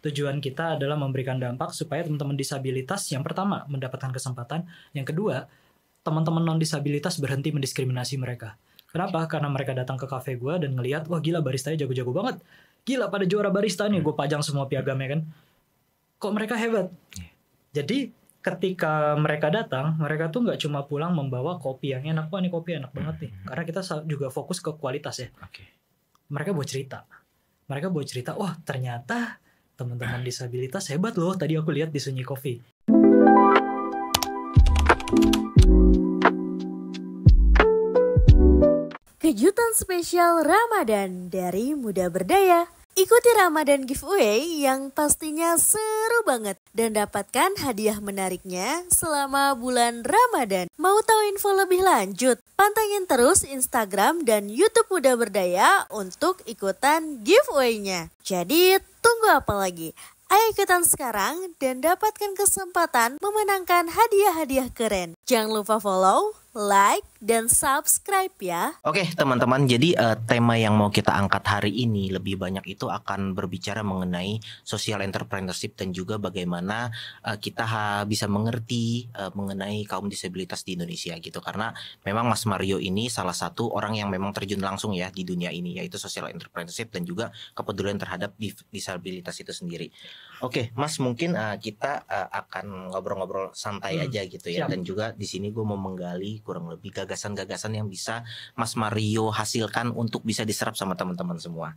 Tujuan kita adalah memberikan dampak supaya teman-teman disabilitas yang pertama mendapatkan kesempatan, yang kedua teman-teman non disabilitas berhenti mendiskriminasi mereka. Kenapa? Karena mereka datang ke kafe gue dan ngelihat, wah gila baristanya jago-jago banget, gila pada juara barista nih, gue pajang semua piagamnya kan, kok mereka hebat. Jadi ketika mereka datang, mereka tuh nggak cuma pulang membawa kopi yang enak, wah ini kopi enak banget nih, karena kita juga fokus ke kualitas ya. Mereka buat cerita, wah ternyata teman-teman disabilitas hebat loh, tadi aku lihat di Sunyi Coffee. Kejutan spesial Ramadan dari Muda Berdaya. Ikuti Ramadan giveaway yang pastinya seru banget dan dapatkan hadiah menariknya selama bulan Ramadan. Mau tahu info lebih lanjut? Pantengin terus Instagram dan YouTube Muda Berdaya untuk ikutan giveaway-nya. Jadi tunggu apa lagi? Ayo ikutan sekarang dan dapatkan kesempatan memenangkan hadiah-hadiah keren. Jangan lupa follow, like, dan subscribe ya. Oke teman-teman, jadi tema yang mau kita angkat hari ini lebih banyak itu akan berbicara mengenai social entrepreneurship dan juga bagaimana kita bisa mengerti mengenai kaum disabilitas di Indonesia gitu. Karena memang Mas Mario ini salah satu orang yang memang terjun langsung ya di dunia ini, yaitu social entrepreneurship dan juga kepedulian terhadap disabilitas itu sendiri. Oke Mas, mungkin kita akan ngobrol-ngobrol santai aja gitu ya. Dan juga di sini gue mau menggali kurang lebih gagasan-gagasan yang bisa Mas Mario hasilkan untuk bisa diserap sama teman-teman semua.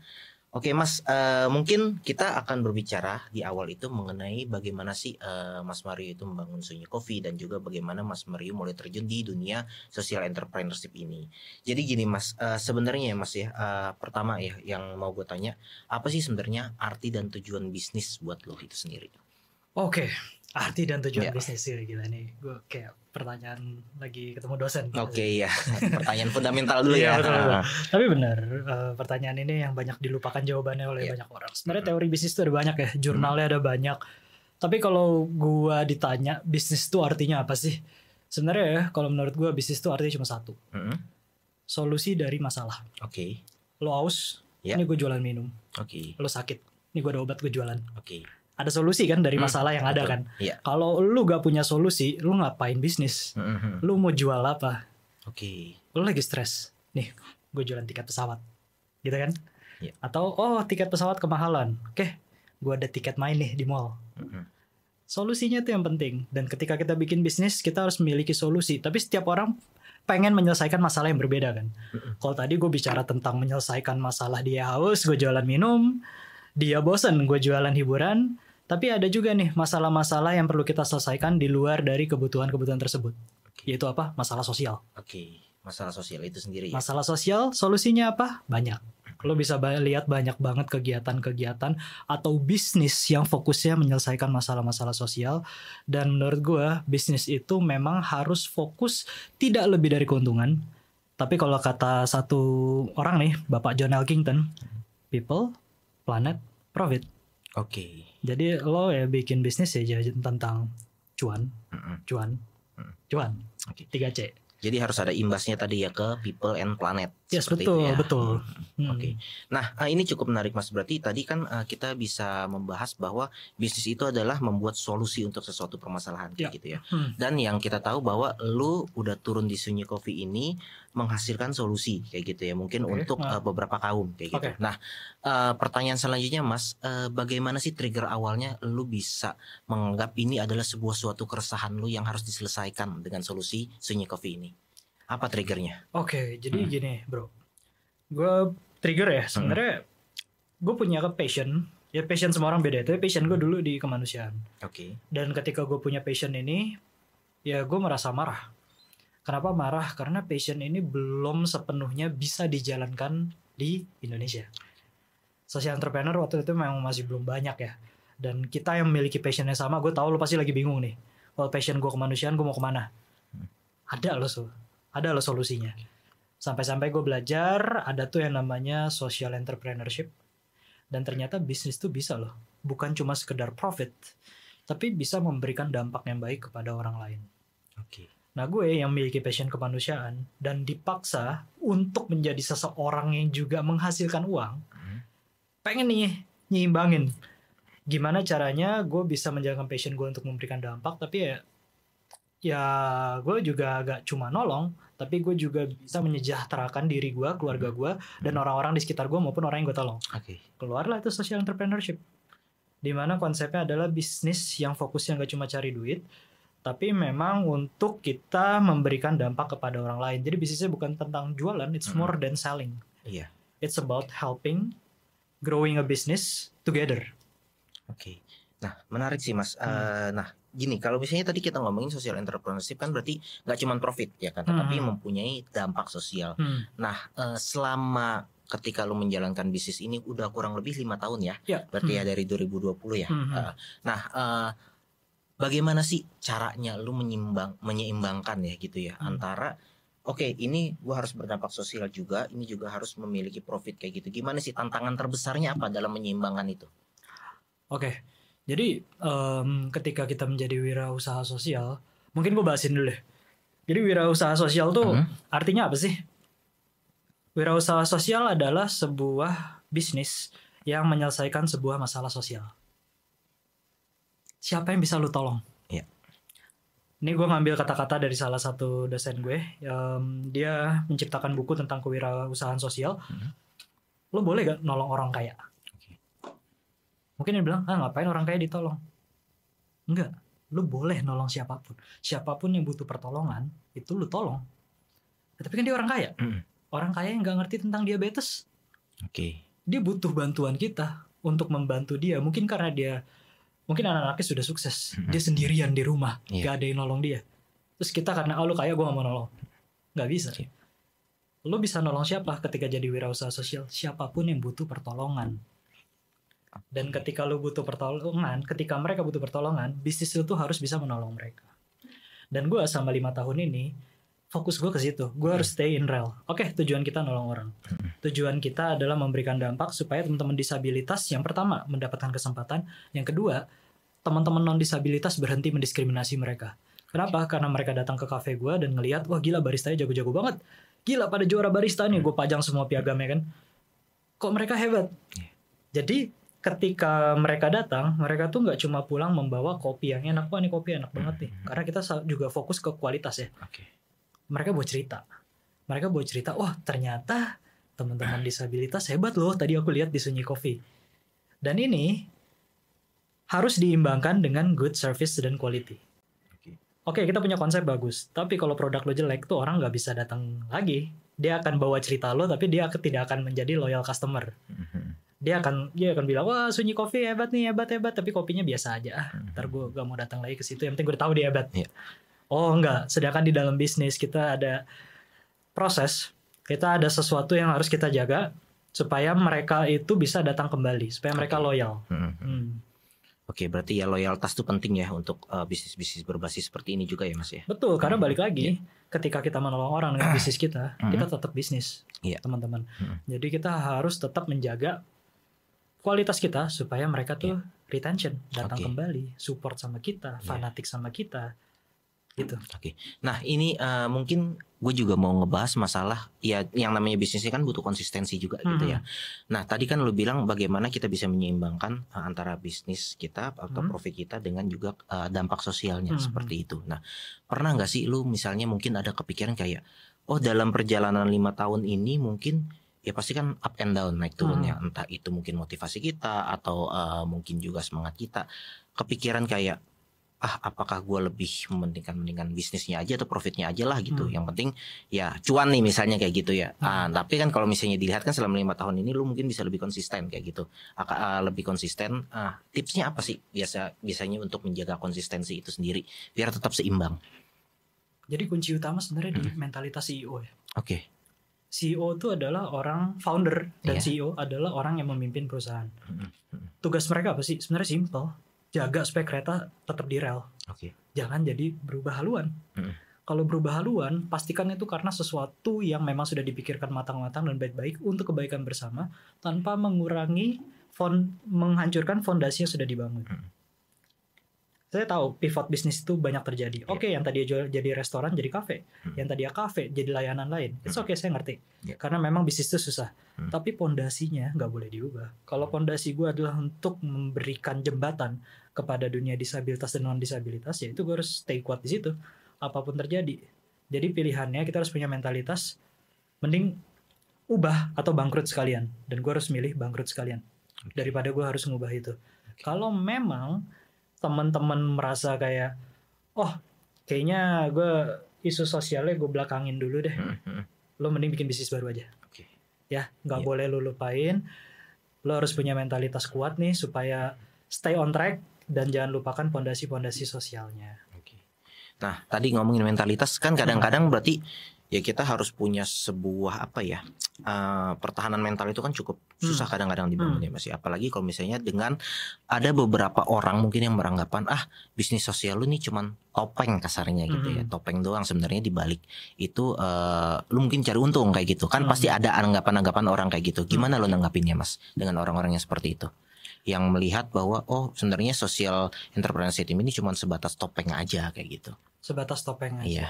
Oke Mas, mungkin kita akan berbicara di awal itu mengenai bagaimana sih Mas Mario itu membangun Sunyi Coffee dan juga bagaimana Mas Mario mulai terjun di dunia social entrepreneurship ini. Jadi gini Mas, sebenarnya ya Mas ya, pertama ya yang mau gue tanya, apa sih sebenarnya arti dan tujuan bisnis buat lo itu sendiri? Oke, arti dan tujuan bisnis sih gila nih. Gue kayak pertanyaan lagi ketemu dosen. Oke ya, pertanyaan fundamental dulu ya. Betul. Tapi benar, pertanyaan ini yang banyak dilupakan jawabannya oleh banyak orang. Sebenarnya teori bisnis itu ada banyak ya, jurnalnya ada banyak. Tapi kalau gue ditanya bisnis itu artinya apa sih? Sebenarnya ya, kalau menurut gue bisnis itu artinya cuma satu. Solusi dari masalah. Lo haus, ini gue jualan minum. Lo sakit, ini gue ada obat, gue jualan. Ada solusi kan dari masalah yang ada kan. Kalau lu gak punya solusi, lu ngapain bisnis? Lu mau jual apa? Lu lagi stres, nih gue jualan tiket pesawat, gitu kan? Atau tiket pesawat kemahalan, oke, gue ada tiket main nih di mall. Solusinya itu yang penting. Dan ketika kita bikin bisnis, kita harus memiliki solusi. Tapi setiap orang pengen menyelesaikan masalah yang berbeda kan. Kalau tadi gue bicara tentang menyelesaikan masalah, dia haus, gue jualan minum. Dia bosen, gue jualan hiburan. Tapi ada juga nih masalah-masalah yang perlu kita selesaikan di luar dari kebutuhan-kebutuhan tersebut. Yaitu apa? Masalah sosial. Masalah sosial itu sendiri ya? Masalah sosial, solusinya apa? Banyak. Lo bisa lihat banyak banget kegiatan-kegiatan atau bisnis yang fokusnya menyelesaikan masalah-masalah sosial. Dan menurut gue, bisnis itu memang harus fokus tidak lebih dari keuntungan. Tapi kalau kata satu orang nih, Bapak John Elkington, people, planet, profit. Jadi lo ya bikin bisnis ya tentang cuan, cuan, 3C. Jadi harus ada imbasnya tadi ya ke people and planet. Betul, ya. Betul. Nah, ini cukup menarik Mas. Berarti tadi kan kita bisa membahas bahwa bisnis itu adalah membuat solusi untuk sesuatu permasalahan gitu ya. Dan yang kita tahu bahwa lu udah turun di Sunyi Coffee ini menghasilkan solusi kayak gitu ya. Mungkin untuk beberapa kaum kayak gitu. Nah, pertanyaan selanjutnya Mas, bagaimana sih trigger awalnya lu bisa menganggap ini adalah suatu keresahan lu yang harus diselesaikan dengan solusi Sunyi Coffee ini? Apa triggernya? Jadi gini bro, gue trigger ya sebenarnya gue punya passion. Ya passion semua orang beda. Tapi passion gue dulu di kemanusiaan. Dan ketika gue punya passion ini, ya gue merasa marah. Kenapa marah? Karena passion ini belum sepenuhnya bisa dijalankan di Indonesia. Social entrepreneur waktu itu memang masih belum banyak ya. Dan kita yang memiliki passion yang sama, gue tahu lo pasti lagi bingung nih. Kalau passion gue kemanusiaan, gue mau kemana? Ada loh solusinya. Sampai-sampai gue belajar, ada tuh yang namanya social entrepreneurship. Dan ternyata bisnis tuh bisa loh. Bukan cuma sekedar profit, tapi bisa memberikan dampak yang baik kepada orang lain. Nah gue yang memiliki passion kemanusiaan dan dipaksa untuk menjadi seseorang yang juga menghasilkan uang, pengen nih nyimbangin gimana caranya gue bisa menjalankan passion gue untuk memberikan dampak, tapi ya gue juga agak cuma nolong, tapi gue juga bisa menyejahterakan diri gue, keluarga gue, dan orang-orang di sekitar gue maupun orang yang gue tolong. Keluarlah itu social entrepreneurship, dimana konsepnya adalah bisnis yang fokusnya gak cuma cari duit, tapi memang untuk kita memberikan dampak kepada orang lain. Jadi bisnisnya bukan tentang jualan, it's more than selling. It's about helping growing a business together. Nah menarik sih Mas. Nah gini, kalau misalnya tadi kita ngomongin social entrepreneurship kan berarti nggak cuma profit ya kan, tetapi mempunyai dampak sosial. Nah selama ketika lu menjalankan bisnis ini udah kurang lebih 5 tahun ya, berarti ya dari 2020 ya. Nah bagaimana sih caranya lu menyeimbangkan ya gitu ya antara ini gue harus berdampak sosial juga, ini juga harus memiliki profit kayak gitu. Gimana sih tantangan terbesarnya apa dalam menyeimbangkan itu? Jadi ketika kita menjadi wirausaha sosial, mungkin gue bahasin dulu deh. Jadi wirausaha sosial tuh artinya apa sih? Wirausaha sosial adalah sebuah bisnis yang menyelesaikan sebuah masalah sosial. Siapa yang bisa lu tolong? Ini gue ngambil kata-kata dari salah satu dosen gue. Dia menciptakan buku tentang kewirausahaan sosial. Lo boleh gak nolong orang kaya? Mungkin dia bilang, ngapain orang kaya ditolong? Enggak, lu boleh nolong siapapun. Siapapun yang butuh pertolongan, itu lu tolong. Tapi kan dia orang kaya. Orang kaya yang gak ngerti tentang diabetes. Dia butuh bantuan kita untuk membantu dia. Mungkin karena mungkin anak-anaknya sudah sukses. Dia sendirian di rumah, gak ada yang nolong dia. Terus kita karena, lu kaya gue gak mau nolong. Gak bisa. Lu bisa nolong siapa ketika jadi wirausaha sosial? Siapapun yang butuh pertolongan. Dan ketika lu butuh pertolongan, ketika mereka butuh pertolongan, bisnis lu tuh harus bisa menolong mereka. Dan gue sama 5 tahun ini fokus gue ke situ. Gue harus stay in rail. Tujuan kita nolong orang. Tujuan kita adalah memberikan dampak supaya teman-teman disabilitas yang pertama mendapatkan kesempatan, yang kedua teman-teman non disabilitas berhenti mendiskriminasi mereka. Kenapa? Karena mereka datang ke kafe gue dan ngelihat, wah gila baristanya jago-jago banget. Gila pada juara barista nih, gue pajang semua piagamnya kan. Kok mereka hebat? Jadi ketika mereka datang, mereka tuh nggak cuma pulang membawa kopi yang enak, wah ini kopi enak banget nih. Karena kita juga fokus ke kualitas ya. Mereka buat cerita. Wah ternyata teman-teman disabilitas hebat loh. Tadi aku lihat di Sunyi Coffee. Dan ini harus diimbangkan dengan good service dan quality. Kita punya konsep bagus. Tapi kalau produk lo jelek tuh orang nggak bisa datang lagi. Dia akan bawa cerita lo, tapi dia tidak akan menjadi loyal customer. Dia akan bilang, wah Sunyi Coffee hebat nih, hebat, tapi kopinya biasa aja. Ntar gue gak mau datang lagi ke situ. Yang penting gue udah tahu dia hebat. Oh enggak, sedangkan di dalam bisnis kita ada proses, kita ada sesuatu yang harus kita jaga supaya mereka itu bisa datang kembali, supaya mereka loyal. Berarti ya loyalitas itu penting ya untuk bisnis-bisnis berbasis seperti ini juga ya Mas ya. Betul, karena balik lagi, ketika kita menolong orang dengan bisnis kita tetap bisnis, teman-teman. Jadi kita harus tetap menjaga kualitas kita supaya mereka tuh retention, datang kembali, support sama kita, fanatik sama kita. Gitu. Nah ini mungkin gue juga mau ngebahas masalah ya yang namanya bisnis ini kan butuh konsistensi juga gitu ya. Nah tadi kan lu bilang bagaimana kita bisa menyeimbangkan antara bisnis kita atau profit kita dengan juga dampak sosialnya seperti itu. Nah pernah nggak sih lu misalnya mungkin ada kepikiran kayak dalam perjalanan 5 tahun ini mungkin ya pasti kan up and down, naik turunnya, entah itu mungkin motivasi kita atau mungkin juga semangat kita, kepikiran kayak apakah gue lebih mendingan bisnisnya aja atau profitnya aja lah gitu. Yang penting ya cuan nih misalnya kayak gitu ya. Tapi kan kalau misalnya dilihat kan selama 5 tahun ini lu mungkin bisa lebih konsisten kayak gitu. Lebih konsisten. Tipsnya apa sih biasanya untuk menjaga konsistensi itu sendiri biar tetap seimbang? Jadi kunci utama sebenarnya di mentalitas CEO ya. CEO itu adalah orang founder dan CEO adalah orang yang memimpin perusahaan. Tugas mereka apa sih? Sebenarnya simple. Jaga supaya kereta tetap di rel. Jangan jadi berubah haluan. Kalau berubah haluan, pastikan itu karena sesuatu yang memang sudah dipikirkan matang-matang dan baik-baik untuk kebaikan bersama tanpa mengurangi menghancurkan fondasi yang sudah dibangun. Saya tahu pivot bisnis itu banyak terjadi. Yeah. Oke, yang tadi jadi restoran jadi kafe, yang tadi kafe jadi layanan lain. It's okay, saya ngerti. Yeah. Karena memang bisnis itu susah. Tapi pondasinya nggak boleh diubah. Kalau pondasi gue adalah untuk memberikan jembatan kepada dunia disabilitas dan non disabilitas, ya itu gue harus stay kuat di situ. Apapun terjadi. Jadi pilihannya kita harus punya mentalitas mending ubah atau bangkrut sekalian. Dan gue harus milih bangkrut sekalian daripada gue harus ngubah itu. Kalau memang teman-teman merasa kayak, oh kayaknya gue isu sosialnya gue belakangin dulu deh, lo mending bikin bisnis baru aja. Ya, nggak boleh lo lupain. Lo harus punya mentalitas kuat nih supaya stay on track dan jangan lupakan pondasi-pondasi sosialnya. Nah, tadi ngomongin mentalitas kan kadang-kadang berarti ya kita harus punya sebuah pertahanan mental itu kan cukup susah kadang-kadang dibangun ya Mas. Apalagi kalau misalnya dengan ada beberapa orang mungkin yang beranggapan bisnis sosial lu nih cuman topeng kasarnya gitu ya, topeng doang, sebenarnya di balik itu lu mungkin cari untung kayak gitu kan. Pasti ada anggapan-anggapan orang kayak gitu. Gimana lu nanggapinnya Mas dengan orang-orang yang seperti itu, yang melihat bahwa sebenarnya social entrepreneurship ini cuma sebatas topeng aja kayak gitu? Sebatas topeng aja. Iya.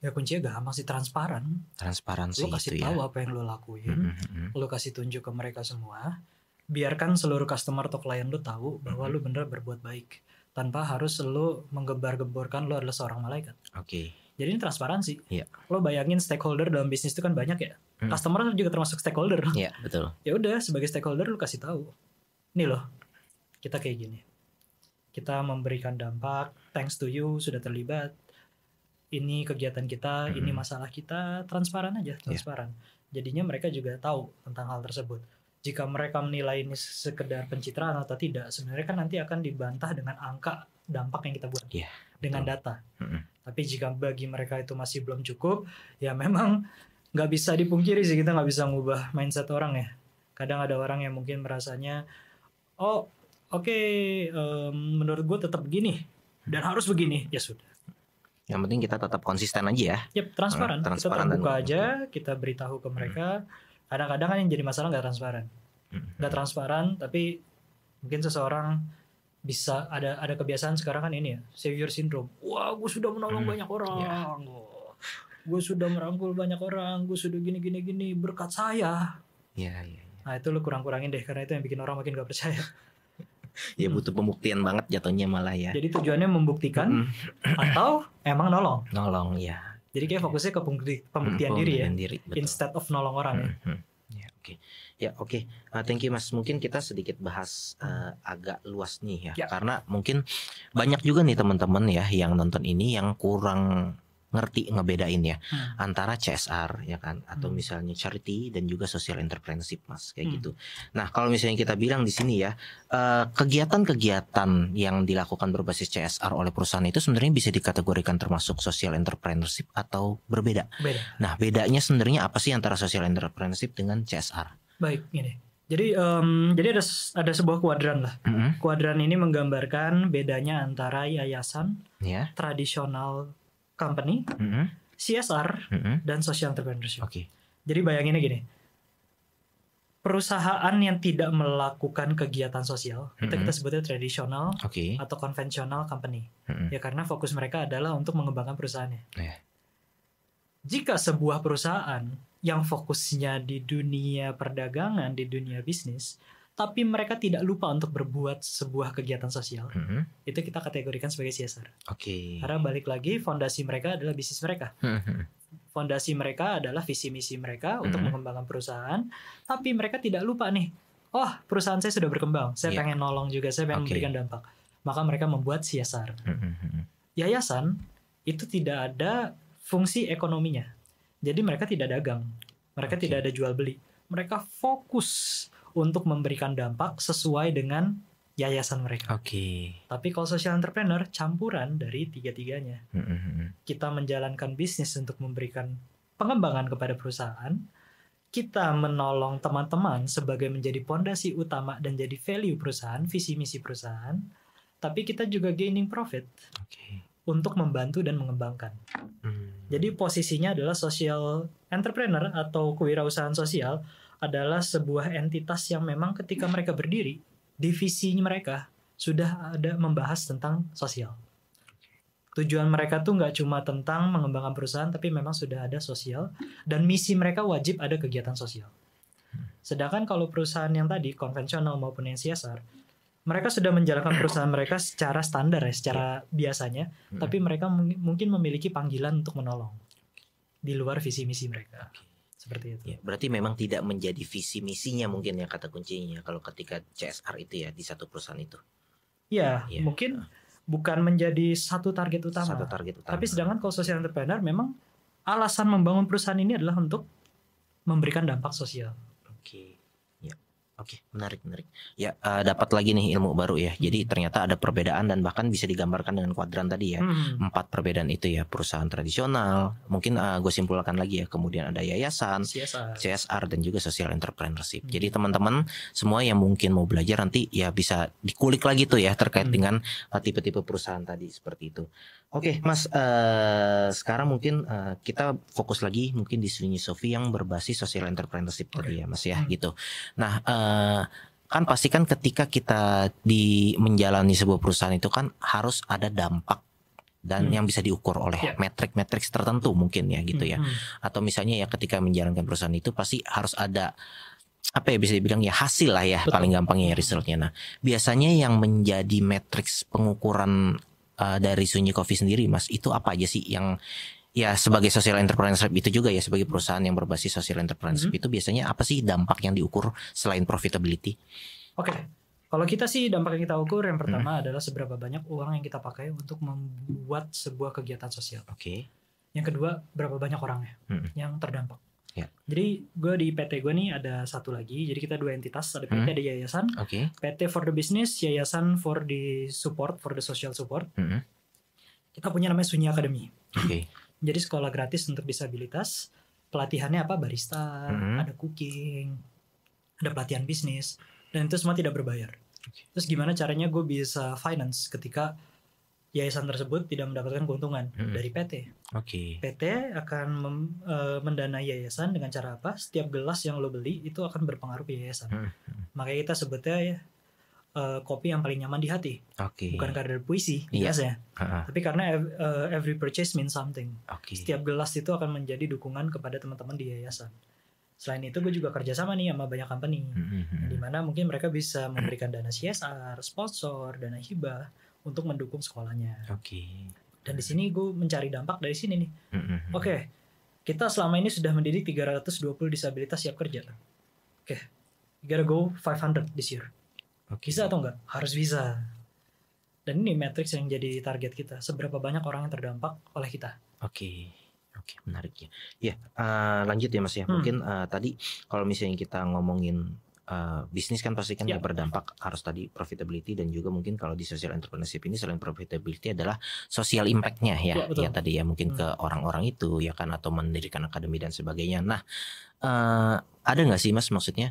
Ya kuncinya gampang sih, Transparansi. Lo kasih tahu apa yang lo lakuin, lo kasih tunjuk ke mereka semua. Biarkan seluruh customer atau klien lo tahu bahwa lo bener berbuat baik, tanpa harus lo menggembar-gemborkan lo adalah seorang malaikat. Jadi ini transparansi. Iya. Lo bayangin stakeholder dalam bisnis itu kan banyak ya. Customer juga termasuk stakeholder. Iya, betul. Ya udah, sebagai stakeholder lo kasih tahu. Nih loh, kita kayak gini. Kita memberikan dampak, thanks to you sudah terlibat. Ini kegiatan kita, ini masalah kita, transparan aja, transparan. Jadinya mereka juga tahu tentang hal tersebut. Jika mereka menilai ini sekedar pencitraan atau tidak, sebenarnya kan nanti akan dibantah dengan angka dampak yang kita buat, dengan data. Tapi jika bagi mereka itu masih belum cukup, ya memang nggak bisa dipungkiri sih, kita nggak bisa ngubah mindset orang ya. Kadang ada orang yang mungkin merasanya, menurut gue tetap begini dan harus begini, ya sudah. Yang penting kita tetap konsisten aja ya. Yep, transparan. Kita terbuka aja, kita beritahu ke mereka. Kadang-kadang kan yang jadi masalah nggak transparan. Nggak transparan, tapi mungkin seseorang bisa ada kebiasaan sekarang kan ini ya, savior syndrome. Wah, gue sudah menolong banyak orang. Gue sudah merangkul banyak orang. Gue sudah gini berkat saya. Nah itu lu kurang-kurangin deh, karena itu yang bikin orang makin gak percaya. Ya butuh pembuktian banget jatuhnya malah ya. Jadi tujuannya membuktikan atau emang nolong ya. Jadi kayak fokusnya ke pembuktian diri ya, instead of nolong orang ya. Oke. Thank you Mas. Mungkin kita sedikit bahas agak luas nih ya. Karena mungkin banyak juga nih teman-teman ya yang nonton ini yang kurang ngerti ngebedain ya antara CSR ya kan, atau misalnya charity dan juga social entrepreneurship Mas kayak gitu. Nah kalau misalnya kita bilang di sini ya, kegiatan-kegiatan yang dilakukan berbasis CSR oleh perusahaan itu sebenarnya bisa dikategorikan termasuk social entrepreneurship atau berbeda? Beda. Nah bedanya sebenarnya apa sih antara social entrepreneurship dengan CSR? Baik, gini. Jadi ada sebuah kuadran lah. Kuadran ini menggambarkan bedanya antara yayasan, tradisional company, CSR, dan social entrepreneurship. Jadi bayanginnya gini, perusahaan yang tidak melakukan kegiatan sosial, itu kita sebutnya tradisional atau konvensional company. Ya karena fokus mereka adalah untuk mengembangkan perusahaannya. Jika sebuah perusahaan yang fokusnya di dunia perdagangan, di dunia bisnis, tapi mereka tidak lupa untuk berbuat sebuah kegiatan sosial, itu kita kategorikan sebagai CSR. Karena balik lagi, fondasi mereka adalah bisnis mereka. Fondasi mereka adalah visi misi mereka untuk mengembangkan perusahaan, tapi mereka tidak lupa nih, perusahaan saya sudah berkembang, saya pengen nolong juga, saya pengen memberikan dampak. Maka mereka membuat CSR. Yayasan itu tidak ada fungsi ekonominya, jadi mereka tidak dagang, mereka tidak ada jual beli, mereka fokus untuk memberikan dampak sesuai dengan yayasan mereka. Tapi kalau social entrepreneur campuran dari tiga-tiganya. Kita menjalankan bisnis untuk memberikan pengembangan kepada perusahaan, kita menolong teman-teman sebagai menjadi pondasi utama dan jadi value perusahaan, visi misi perusahaan, tapi kita juga gaining profit untuk membantu dan mengembangkan. Jadi posisinya adalah social entrepreneur atau kewirausahaan sosial adalah sebuah entitas yang memang ketika mereka berdiri, divisi mereka sudah ada membahas tentang sosial. Tujuan mereka tuh nggak cuma tentang mengembangkan perusahaan, tapi memang sudah ada sosial, dan misi mereka wajib ada kegiatan sosial. Sedangkan kalau perusahaan yang tadi konvensional maupun yang CSR, mereka sudah menjalankan perusahaan mereka secara standar ya, secara biasanya, tapi mereka mungkin memiliki panggilan untuk menolong di luar visi misi mereka. Seperti itu. Ya, berarti memang tidak menjadi visi misinya mungkin ya kata kuncinya kalau ketika CSR itu ya di satu perusahaan itu. Ya, mungkin bukan menjadi satu target utama. Satu target utama. Tapi sedangkan kalau social entrepreneur memang alasan membangun perusahaan ini adalah untuk memberikan dampak sosial. Oke. Ya. Oke, menarik. Ya, dapat lagi nih ilmu baru ya. Jadi ternyata ada perbedaan dan bahkan bisa digambarkan dengan kuadran tadi ya. 4 perbedaan itu ya, perusahaan tradisional. Mungkin gue simpulkan lagi ya. Kemudian ada yayasan, CSR dan juga social entrepreneurship. Jadi teman-teman semua yang mungkin mau belajar nanti ya bisa dikulik lagi tuh ya terkait dengan tipe-tipe perusahaan tadi seperti itu. Oke, Mas, sekarang mungkin kita fokus lagi mungkin di Sunyi Sofi yang berbasis social entrepreneurship tadi ya, Mas ya, gitu. Nah, kan pasti kan ketika kita menjalani sebuah perusahaan itu kan harus ada dampak dan yang bisa diukur oleh metrik-metrik tertentu mungkin ya gitu ya. Atau misalnya ya ketika menjalankan perusahaan itu pasti harus ada apa ya bisa dibilang ya hasil lah ya. Betul. Paling gampangnya ya resultnya. Nah, biasanya yang menjadi matriks pengukuran dari Sunyi Coffee sendiri, Mas, itu apa aja sih yang ya sebagai social entrepreneurship itu juga ya sebagai perusahaan yang berbasis social entrepreneurship itu biasanya apa sih dampak yang diukur selain profitability? Oke. Kalau kita sih dampak yang kita ukur yang pertama adalah seberapa banyak uang yang kita pakai untuk membuat sebuah kegiatan sosial. Oke. Yang kedua, berapa banyak orangnya yang terdampak. Ya. Jadi gue di PT gue nih ada satu lagi. Jadi kita 2 entitas, ada PT, ada yayasan. PT for the business, yayasan for the support, for the social support. Kita punya namanya Sunyi Academy. Jadi sekolah gratis untuk disabilitas. Pelatihannya apa? Barista, ada cooking, ada pelatihan bisnis, dan itu semua tidak berbayar. Terus gimana caranya gue bisa finance ketika yayasan tersebut tidak mendapatkan keuntungan dari PT. PT akan mendanai yayasan dengan cara apa? Setiap gelas yang lo beli itu akan berpengaruh ke yayasan. Makanya kita sebutnya ya kopi yang paling nyaman di hati. Bukan karena puisi di gelasnya, tapi karena every purchase means something. Setiap gelas itu akan menjadi dukungan kepada teman-teman di yayasan. Selain itu gue juga kerjasama nih sama banyak company, di mana mungkin mereka bisa memberikan dana CSR, sponsor, dana hibah untuk mendukung sekolahnya. Dan di sini gue mencari dampak dari sini nih. Kita selama ini sudah mendidik 320 disabilitas siap kerja. We gotta go 500 this year. Bisa atau enggak? Harus bisa. Dan ini matriks yang jadi target kita. Seberapa banyak orang yang terdampak oleh kita. Oke, menarik ya. Ya, lanjut ya Mas ya. Mungkin tadi kalau misalnya kita ngomongin bisnis kan pasti kan ya berdampak harus tadi profitability dan juga mungkin kalau di social entrepreneurship ini selain profitability adalah social impact-nya ya. Ya tadi ya mungkin ke orang-orang itu ya kan atau mendirikan akademi dan sebagainya. Nah, ada nggak sih Mas maksudnya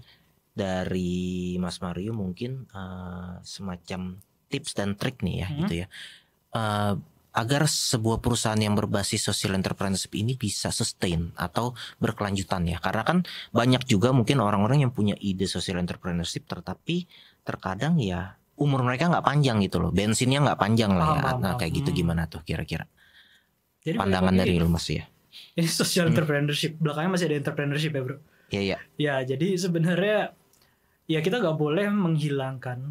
dari Mas Mario mungkin semacam tips dan trik nih ya gitu ya. Agar sebuah perusahaan yang berbasis social entrepreneurship ini bisa sustain atau berkelanjutan ya. Karena kan banyak juga mungkin orang-orang yang punya ide social entrepreneurship tetapi terkadang ya umur mereka nggak panjang gitu loh. Bensinnya nggak panjang lah ya. Nah kayak gitu gimana tuh kira-kira? Jadi pandangan dari lu Mas ya. Ini social entrepreneurship. Belakangnya masih ada entrepreneurship ya bro. Iya. Ya jadi sebenarnya ya kita nggak boleh menghilangkan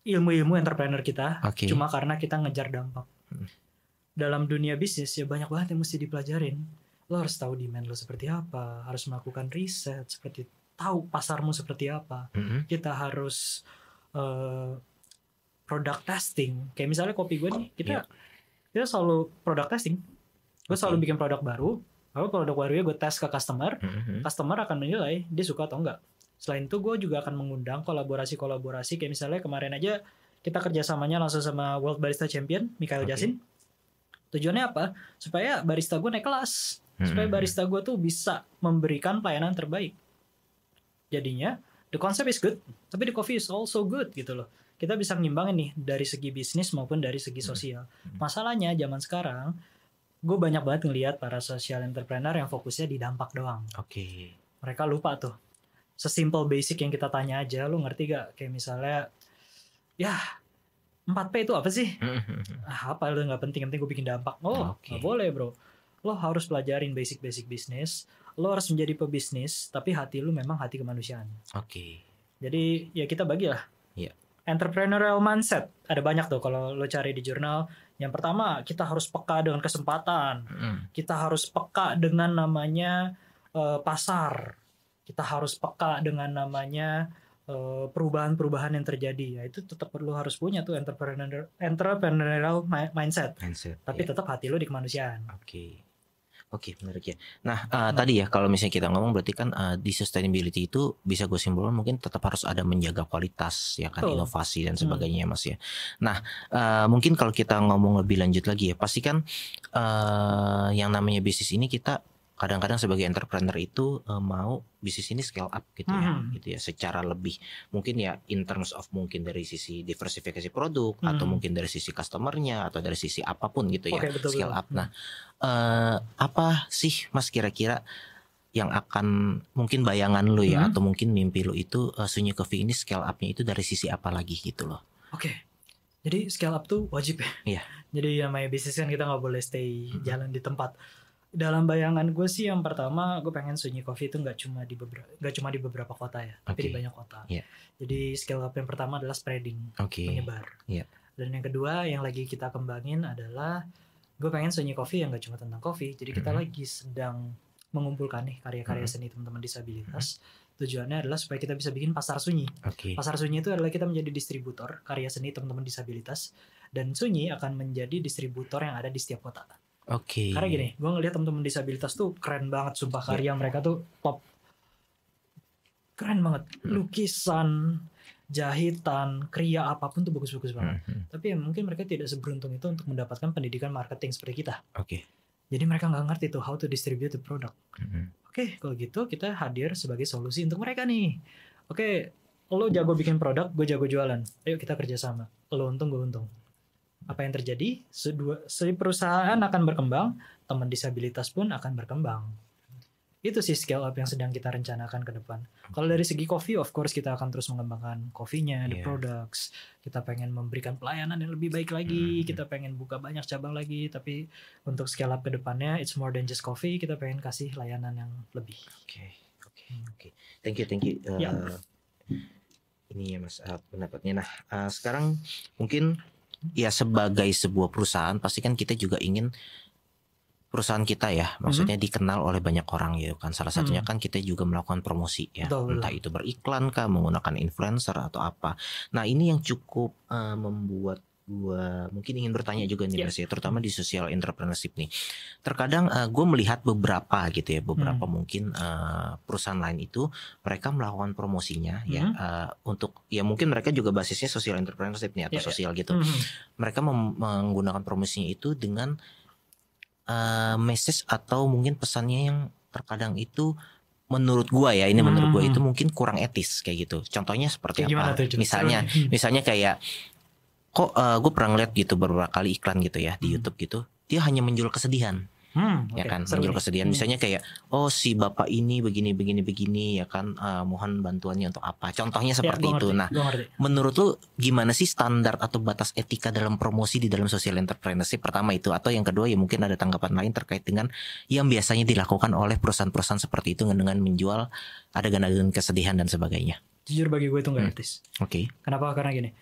ilmu-ilmu entrepreneur kita cuma karena kita ngejar dampak. Dalam dunia bisnis ya banyak banget yang mesti dipelajarin. Lo harus tahu demand lo seperti apa, harus melakukan riset, seperti tahu pasarmu seperti apa. Kita harus product testing. Kayak misalnya kopi gue nih, kita selalu product testing. Gue selalu bikin produk baru, lalu produk barunya gue tes ke customer. Customer akan menilai dia suka atau enggak. Selain itu gue juga akan mengundang kolaborasi kayak misalnya kemarin aja kita kerjasamanya langsung sama World Barista Champion Mikhail Jasin. Tujuannya apa? Supaya barista gue naik kelas. Supaya barista gue tuh bisa memberikan pelayanan terbaik. Jadinya the concept is good, tapi the coffee is also good gitu loh. Kita bisa ngimbangin nih dari segi bisnis maupun dari segi sosial. Masalahnya zaman sekarang gue banyak banget ngelihat para social entrepreneur yang fokusnya di dampak doang. Mereka lupa tuh. Sesimpel basic yang kita tanya aja, lu ngerti gak? Kayak misalnya ya 4P itu apa sih? Apa itu nggak penting, yang penting gue bikin dampak. Nggak boleh bro. Lo harus pelajarin basic bisnis. Lo harus menjadi pebisnis, tapi hati lo memang hati kemanusiaan. Jadi ya kita bagi lah. Entrepreneurial mindset ada banyak tuh kalau lo cari di jurnal. Yang pertama, kita harus peka dengan kesempatan. Kita harus peka dengan namanya pasar. Kita harus peka dengan namanya perubahan-perubahan yang terjadi. Ya itu tetap perlu harus punya tuh entrepreneurial mindset. Tapi tetap hati lo di kemanusiaan. Oke, menarik ya. Nah, tadi ya kalau misalnya kita ngomong berarti kan di sustainability itu bisa gue simpulkan mungkin tetap harus ada menjaga kualitas ya kan, inovasi dan sebagainya Mas ya. Nah, mungkin kalau kita ngomong lebih lanjut lagi ya, pasti kan yang namanya bisnis ini kita kadang-kadang sebagai entrepreneur itu mau bisnis ini scale up gitu ya secara lebih mungkin ya in terms of mungkin dari sisi diversifikasi produk atau mungkin dari sisi customernya atau dari sisi apapun gitu ya, scale up. Nah, apa sih Mas kira-kira yang akan mungkin bayangan lu ya atau mungkin mimpi lu itu Sunyi Coffee ini scale up-nya itu dari sisi apa lagi gitu loh? Jadi scale up tuh wajib ya. Jadi namanya bisnis kan kita nggak boleh stay jalan di tempat. Dalam bayangan gue sih yang pertama gue pengen Sunyi Coffee itu nggak cuma di beberapa kota ya, tapi di banyak kota. Jadi scale up yang pertama adalah spreading, menyebar. Dan yang kedua yang lagi kita kembangin adalah gue pengen Sunyi Coffee yang nggak cuma tentang kopi. Jadi kita lagi sedang mengumpulkan nih karya-karya seni teman-teman disabilitas. Tujuannya adalah supaya kita bisa bikin pasar sunyi. Pasar sunyi itu adalah kita menjadi distributor karya seni teman-teman disabilitas, dan Sunyi akan menjadi distributor yang ada di setiap kota. Karena gini, gue ngeliat teman-teman disabilitas tuh keren banget, sumpah karya mereka tuh top, keren banget, lukisan, jahitan, kriya apapun tuh bagus-bagus banget. Tapi ya mungkin mereka tidak seberuntung itu untuk mendapatkan pendidikan marketing seperti kita. Jadi mereka nggak ngerti tuh how to distribute the product. Kalau gitu kita hadir sebagai solusi untuk mereka nih. Lo jago bikin produk, gue jago jualan. Ayo kita kerjasama. Lo untung, gue untung. Apa yang terjadi? Perusahaan akan berkembang, teman disabilitas pun akan berkembang. Itu sih scale up yang sedang kita rencanakan ke depan. Kalau dari segi coffee, of course kita akan terus mengembangkan coffee-nya, the products. Kita pengen memberikan pelayanan yang lebih baik lagi. Kita pengen buka banyak cabang lagi. Tapi untuk scale up ke depannya, it's more than just coffee. Kita pengen kasih layanan yang lebih. Thank you. Ini ya Mas pendapatnya. Nah, sekarang mungkin ya sebagai sebuah perusahaan pasti kan kita juga ingin perusahaan kita ya maksudnya dikenal oleh banyak orang gitu kan. Salah satunya kan kita juga melakukan promosi ya. Entah itu beriklan kah, menggunakan influencer atau apa. Nah, ini yang cukup membuat gua mungkin ingin bertanya juga nih Mas ya, terutama di social entrepreneurship nih. Terkadang gue melihat beberapa gitu ya, beberapa mungkin perusahaan lain itu mereka melakukan promosinya ya untuk ya mungkin mereka juga basisnya social entrepreneurship nih atau sosial gitu. Mereka menggunakan promosinya itu dengan message atau mungkin pesannya yang terkadang itu menurut gua ya, ini menurut gua itu mungkin kurang etis kayak gitu. Contohnya seperti apa? Misalnya kayak kok gue pernah ngeliat gitu beberapa kali iklan gitu ya di YouTube gitu, dia hanya menjual kesedihan, ya kan, menjual kesedihan. Misalnya kayak si bapak ini begini ya kan, mohon bantuannya untuk apa? Contohnya seperti itu. Nah, menurut lu gimana sih standar atau batas etika dalam promosi di dalam social entrepreneurship? Pertama itu, atau yang kedua ya mungkin ada tanggapan lain terkait dengan yang biasanya dilakukan oleh perusahaan-perusahaan seperti itu dengan menjual adegan-adegan kesedihan dan sebagainya. Jujur bagi gue itu nggak etis. Kenapa? Karena gini,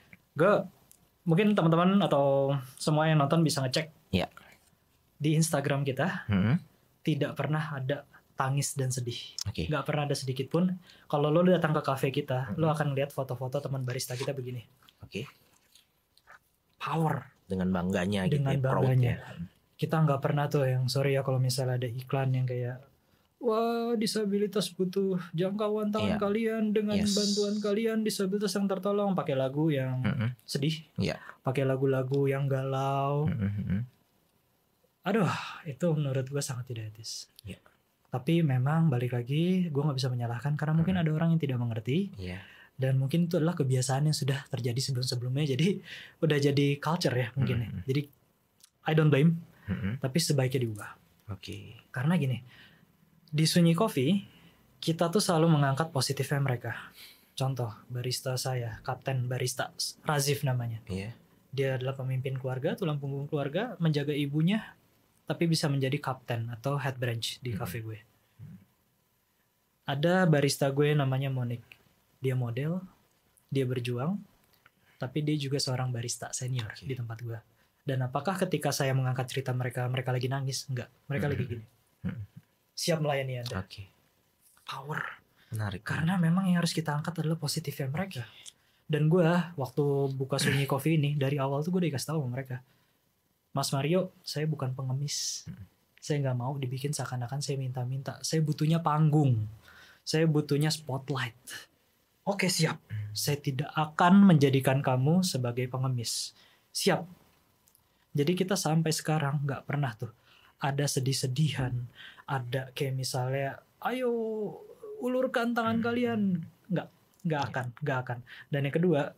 mungkin teman-teman atau semua yang nonton bisa ngecek di Instagram kita, tidak pernah ada tangis dan sedih, nggak pernah ada sedikit pun. Kalau lo datang ke cafe kita, lo akan lihat foto-foto teman barista kita begini, power, dengan bangganya, Kita nggak pernah tuh yang sorry ya kalau misalnya ada iklan yang kayak wah, disabilitas butuh jangkauan tangan kalian, dengan bantuan kalian disabilitas yang tertolong, pakai lagu yang sedih, pakai lagu-lagu yang galau. Aduh, itu menurut gue sangat tidak etis. Tapi memang balik lagi, gue nggak bisa menyalahkan karena mungkin ada orang yang tidak mengerti, dan mungkin itu adalah kebiasaan yang sudah terjadi sebelum-sebelumnya, jadi udah jadi culture ya mungkin ya. Jadi I don't blame, tapi sebaiknya diubah. Karena gini, di Sunyi Coffee kita tuh selalu mengangkat positifnya mereka. Contoh barista saya, Kapten Barista Razif namanya. Dia adalah pemimpin keluarga, tulang punggung keluarga, menjaga ibunya, tapi bisa menjadi kapten atau head branch di cafe gue. Ada barista gue namanya Monique. Dia model, dia berjuang, tapi dia juga seorang barista senior di tempat gue. Dan apakah ketika saya mengangkat cerita mereka lagi nangis? Enggak, mereka lagi gini. Siap melayani Anda. Power. Menarik. Karena memang yang harus kita angkat adalah positifnya mereka. Dan gue waktu buka Sunyi Coffee ini, dari awal tuh gue udah dikasih tahu sama mereka, Mas Mario, saya bukan pengemis. Saya nggak mau dibikin seakan-akan saya minta-minta. Saya butuhnya panggung. Saya butuhnya spotlight. Oke, siap. Saya tidak akan menjadikan kamu sebagai pengemis. Siap. Jadi kita sampai sekarang nggak pernah tuh ada sedih-sedihan, ada kayak misalnya, ayo ulurkan tangan kalian. Nggak akan. Dan yang kedua,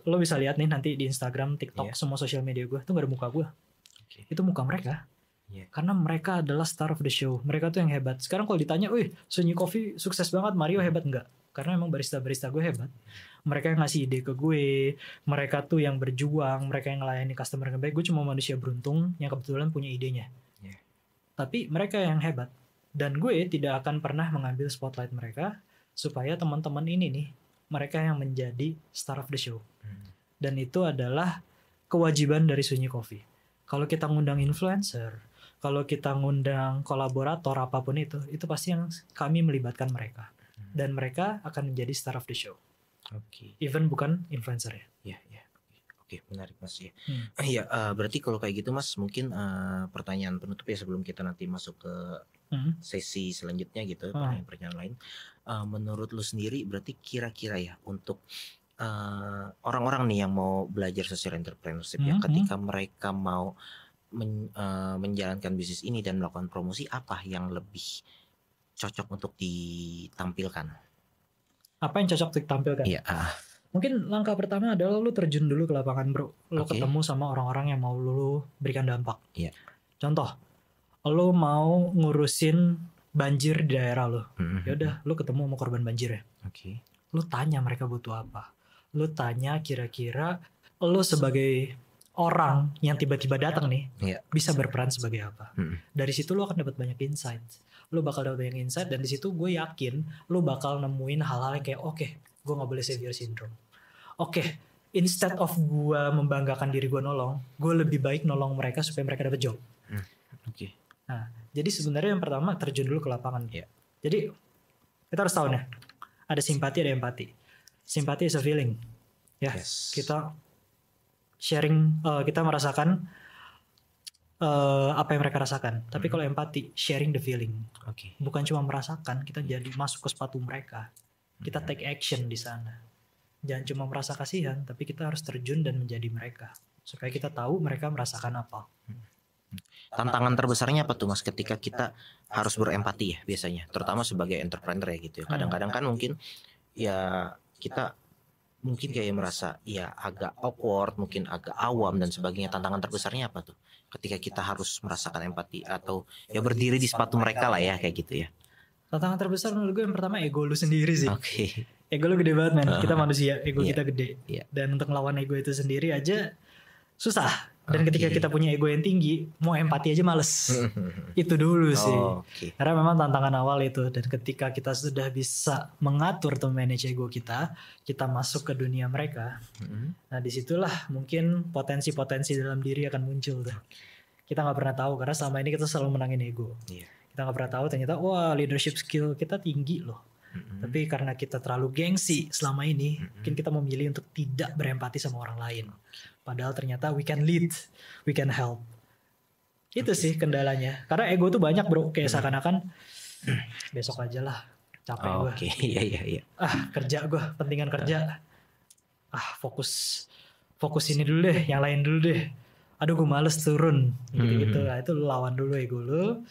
lo bisa lihat nih nanti di Instagram, TikTok, semua sosial media gue tuh gak ada muka gue. Itu muka mereka. Karena mereka adalah star of the show. Mereka tuh yang hebat. Sekarang kalau ditanya, wih Sunyi Coffee sukses banget, Mario hebat nggak? Karena emang barista-barista gue hebat. Mereka yang ngasih ide ke gue, mereka tuh yang berjuang, mereka yang ngelayani customer yang baik. Gue cuma manusia beruntung yang kebetulan punya idenya. Tapi mereka yang hebat. Dan gue tidak akan pernah mengambil spotlight mereka, supaya teman-teman ini nih, mereka yang menjadi star of the show. Dan itu adalah kewajiban dari Sunyi Coffee. Kalau kita ngundang influencer, kalau kita ngundang kolaborator apapun itu pasti yang kami melibatkan mereka. Dan mereka akan menjadi star of the show. Even bukan influencer ya. Oke, menarik Mas ya. Iya, berarti kalau kayak gitu Mas, mungkin pertanyaan penutup ya sebelum kita nanti masuk ke sesi selanjutnya gitu, pertanyaan lain. Menurut lu sendiri berarti kira-kira ya untuk orang-orang nih yang mau belajar social entrepreneurship ya, ketika mereka mau menjalankan bisnis ini dan melakukan promosi, apa yang lebih cocok untuk ditampilkan? Apa yang cocok ditampilkan? Iya. Mungkin langkah pertama adalah lu terjun dulu ke lapangan bro. Lu ketemu sama orang-orang yang mau lu berikan dampak. Contoh, lu mau ngurusin banjir di daerah lu. Yaudah, lu ketemu sama korban banjir ya. Lu tanya mereka butuh apa. Lu tanya kira-kira lu sebagai orang yang tiba-tiba datang nih bisa berperan sebagai apa. Dari situ lu akan dapat banyak insight. Lu bakal dapat banyak insight dan di situ gue yakin lu bakal nemuin hal-hal yang kayak oke, gue gak boleh savior syndrome. Instead of gue membanggakan diri gue nolong, gue lebih baik nolong mereka supaya mereka dapat job. Nah, jadi sebenarnya yang pertama terjun dulu ke lapangan. Jadi kita harus tahu nih, ada simpati, ada empati. Simpati is a feeling, ya. Kita sharing, kita merasakan apa yang mereka rasakan. Tapi kalau empati, sharing the feeling. Bukan cuma merasakan, kita jadi masuk ke sepatu mereka. Kita take action di sana. Jangan cuma merasa kasihan, tapi kita harus terjun dan menjadi mereka. Supaya kita tahu mereka merasakan apa. Tantangan terbesarnya apa tuh Mas ketika kita harus berempati ya biasanya, terutama sebagai entrepreneur ya gitu ya. Kadang-kadang kan mungkin ya kita mungkin kayak merasa ya agak awkward, mungkin agak awam dan sebagainya. Tantangan terbesarnya apa tuh ketika kita harus merasakan empati atau ya berdiri di sepatu mereka lah ya kayak gitu ya. Tantangan terbesar menurut gue yang pertama ego lu sendiri sih. Ego lu gede banget men. Kita manusia, ego kita gede. Dan untuk ngelawan ego itu sendiri aja susah. Dan ketika kita punya ego yang tinggi, mau empati aja males. Itu dulu sih. Karena memang tantangan awal itu. Dan ketika kita sudah bisa mengatur atau manage ego kita masuk ke dunia mereka. Nah disitulah mungkin potensi-potensi dalam diri akan muncul tuh. Kita gak pernah tahu karena selama ini kita selalu menangin ego. Kita gak pernah tahu ternyata wah leadership skill kita tinggi loh. Tapi karena kita terlalu gengsi selama ini, mungkin kita memilih untuk tidak berempati sama orang lain. Padahal ternyata we can lead, we can help. Itu sih kendalanya. Karena ego tuh banyak bro, kayak seakan-akan besok aja lah, capek gue. Kerja gue, pentingan kerja. Fokus ini dulu deh, yang lain dulu deh. Aduh gue males turun, gitu-gitu. Nah, itu lu lawan dulu ego lu.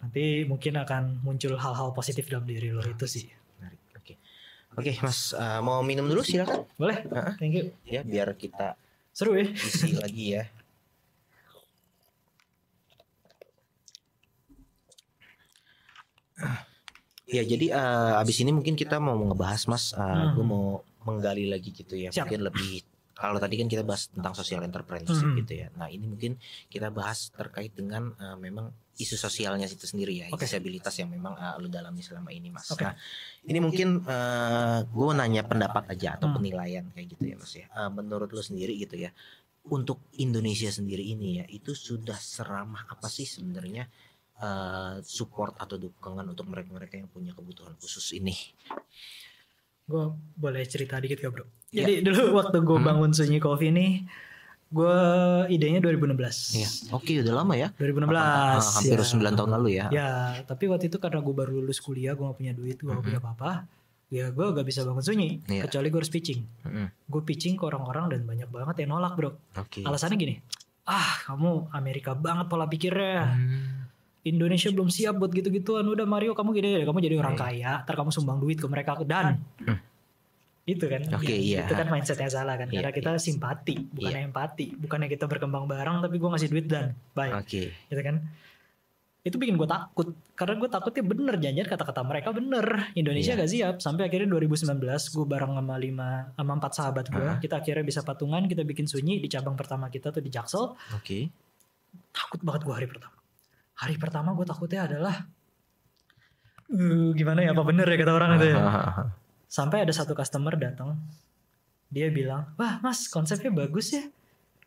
Nanti mungkin akan muncul hal-hal positif dalam diri lo, itu sih. Oke, Mas, mau minum dulu silakan. Boleh, thank you. Ya, biar kita seru ya. Isi lagi ya. Ya, jadi abis ini mungkin kita mau ngebahas Mas, gue mau menggali lagi gitu ya. Siap. Mungkin lebih Kalau tadi kan kita bahas tentang social entrepreneurship Hmm. gitu ya. Nah ini mungkin kita bahas terkait dengan memang isu sosialnya itu sendiri ya, Oke. disabilitas yang memang lu dalami selama ini Mas. Oke. Nah ini mungkin gue nanya pendapat aja atau Hmm. penilaian kayak gitu ya Mas ya. Menurut lu sendiri gitu ya, untuk Indonesia sendiri ini ya, itu sudah seramah apa sih sebenarnya support atau dukungan untuk mereka-mereka yang punya kebutuhan khusus ini? Gue boleh cerita dikit gak bro? Ya. Jadi dulu waktu gue bangun Sunyi Coffee nih, gue idenya 2016. Iya. Oke, udah lama ya. 2016. Hampir ya. 9 tahun lalu ya. Ya, tapi waktu itu karena gue baru lulus kuliah, gue gak punya duit, gue gak punya apa-apa. Ya gue gak bisa bangun Sunyi, Iya. kecuali gue harus pitching. Gue pitching ke orang-orang dan banyak banget yang nolak bro. Oke. Alasannya gini, kamu Amerika banget pola pikirnya. Indonesia belum siap buat gitu-gituan. Udah Mario kamu gini deh, kamu jadi orang kaya, ntar kamu sumbang duit ke mereka dan itu kan. Oke, iya. Itu kan mindsetnya salah kan. Iya, Karena kita simpati, bukan empati. Bukannya kita berkembang bareng, tapi gue ngasih duit dan bye. Oke. Gitu kan. Itu bikin gue takut. Karena gue takutnya bener janjian kata-kata mereka bener. Indonesia Iya. gak siap. Sampai akhirnya 2019 gue bareng sama 4 sahabat gue. Kita akhirnya bisa patungan. Kita bikin Sunyi di cabang pertama kita tuh di Jaksel. Oke. Takut banget gue hari pertama. Hari pertama gue takutnya adalah gimana ya, apa bener ya kata orang itu ya. Sampai ada satu customer datang, dia bilang, wah mas konsepnya bagus ya,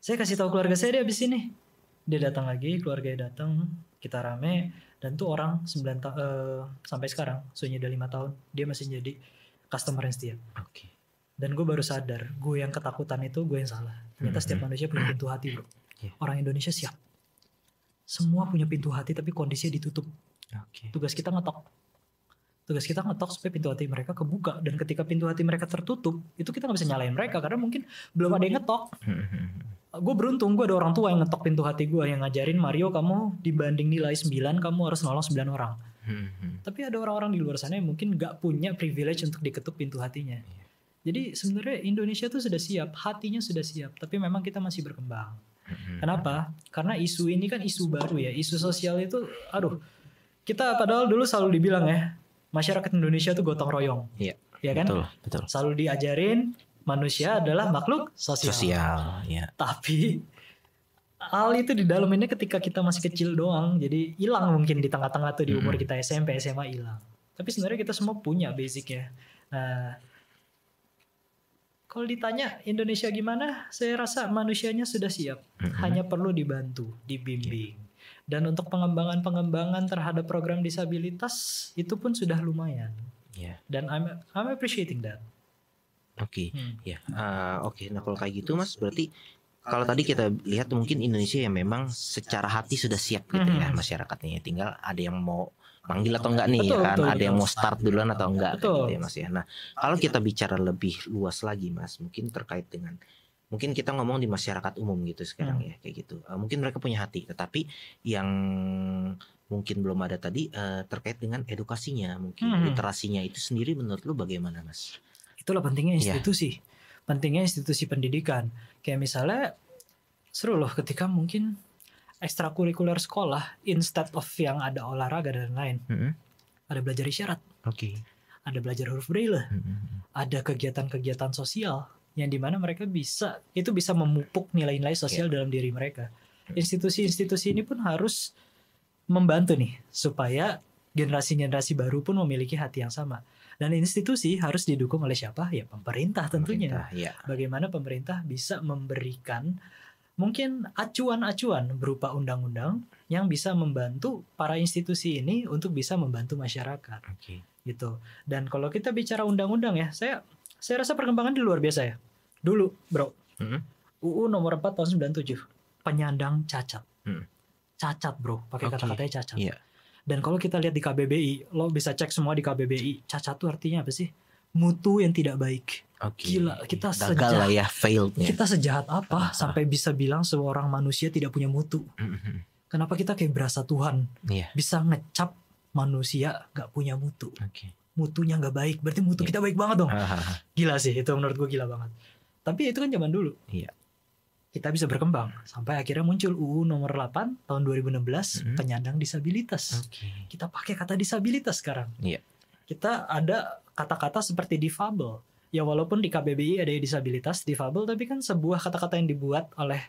saya kasih tahu keluarga saya deh abis ini. Dia datang lagi, keluarganya datang, kita rame, dan tuh orang 9 sampai sekarang, Sunyi udah 5 tahun, dia masih jadi customer yang setia. Oke. Dan gue baru sadar, gue yang ketakutan itu gue yang salah. Ternyata setiap manusia punya pintu hati bro. Iya. Orang Indonesia siap. Semua punya pintu hati tapi kondisinya ditutup. Oke. Tugas kita ngetok. Tugas kita ngetok supaya pintu hati mereka kebuka. Dan ketika pintu hati mereka tertutup, itu kita gak bisa nyalain mereka. Karena mungkin belum ada yang ngetok. Gue beruntung, gue ada orang tua yang ngetok pintu hati gue. Yang ngajarin, Mario kamu dibanding nilai 9, kamu harus nolong 9 orang. Tapi ada orang-orang di luar sana yang mungkin gak punya privilege untuk diketuk pintu hatinya. Jadi sebenarnya Indonesia tuh sudah siap. Hatinya sudah siap. Tapi memang kita masih berkembang. Kenapa? Karena isu ini kan isu baru ya. Isu sosial itu, kita padahal dulu selalu dibilang ya, masyarakat Indonesia tuh gotong royong. Iya. Ya kan? Betul. Selalu diajarin manusia adalah makhluk sosial. Ya. Tapi hal itu di dalamnya ketika kita masih kecil doang. Jadi hilang mungkin di tengah-tengah tuh di umur kita SMP, SMA hilang. Tapi sebenarnya kita semua punya basicnya. Nah, kalau ditanya Indonesia gimana, saya rasa manusianya sudah siap. Hanya perlu dibantu, dibimbing. Dan untuk pengembangan terhadap program disabilitas itu pun sudah lumayan. Iya. Dan I'm appreciating that. Oke. Ya. Oke. Nah kalau kayak gitu Mas, berarti kalau tadi kita lihat mungkin Indonesia yang memang secara hati sudah siap gitu ya masyarakatnya. Tinggal ada yang mau manggil atau enggak nih, Betul, ya kan? betul, Ada yang mau start duluan atau enggak kayak Betul. gitu ya Mas ya. Nah kalau kita bicara lebih luas lagi Mas, mungkin terkait dengan mungkin kita ngomong di masyarakat umum gitu sekarang ya kayak gitu. Mungkin mereka punya hati, tetapi yang mungkin belum ada tadi terkait dengan edukasinya, mungkin literasinya itu sendiri menurut lu bagaimana Mas? Itulah pentingnya Iya. institusi. Pentingnya institusi pendidikan. Kayak misalnya seru loh ketika mungkin ekstrakurikuler sekolah instead of yang ada olahraga dan lain. Ada belajar isyarat, Oke. ada belajar huruf braille, ada kegiatan-kegiatan sosial yang dimana mereka bisa memupuk nilai-nilai sosial dalam diri mereka. Institusi-institusi ini pun harus membantu nih supaya generasi-generasi baru pun memiliki hati yang sama. Dan institusi harus didukung oleh siapa? Ya pemerintah tentunya. Pemerintah, ya. Bagaimana pemerintah bisa memberikan mungkin acuan-acuan berupa undang-undang yang bisa membantu para institusi ini untuk bisa membantu masyarakat. Oke. Gitu. Dan kalau kita bicara undang-undang ya, saya rasa perkembangan di luar biasa ya. Dulu, bro. UU nomor 4 tahun 97, penyandang cacat. Cacat, bro. Pakai Oke. kata-katanya cacat. Iya. Dan kalau kita lihat di KBBI, lo bisa cek semua di KBBI, cacat itu artinya apa sih? Mutu yang tidak baik. Oke. Gila, kita gagal lah ya, failednya. Kita sejahat apa sampai bisa bilang seorang manusia tidak punya mutu? Kenapa kita kayak berasa Tuhan Iya. bisa ngecap manusia gak punya mutu? Oke. Mutunya gak baik, berarti mutu kita baik banget dong. Hahaha. Gila sih, itu menurut gue gila banget. Tapi itu kan zaman dulu. Iya. Kita bisa berkembang sampai akhirnya muncul UU nomor 8 tahun 2016 penyandang disabilitas. Oke. Kita pakai kata disabilitas sekarang. Iya. Kita ada kata-kata seperti difabel. ya walaupun di KBBI ada disabilitas, difabel, tapi kan sebuah kata-kata yang dibuat oleh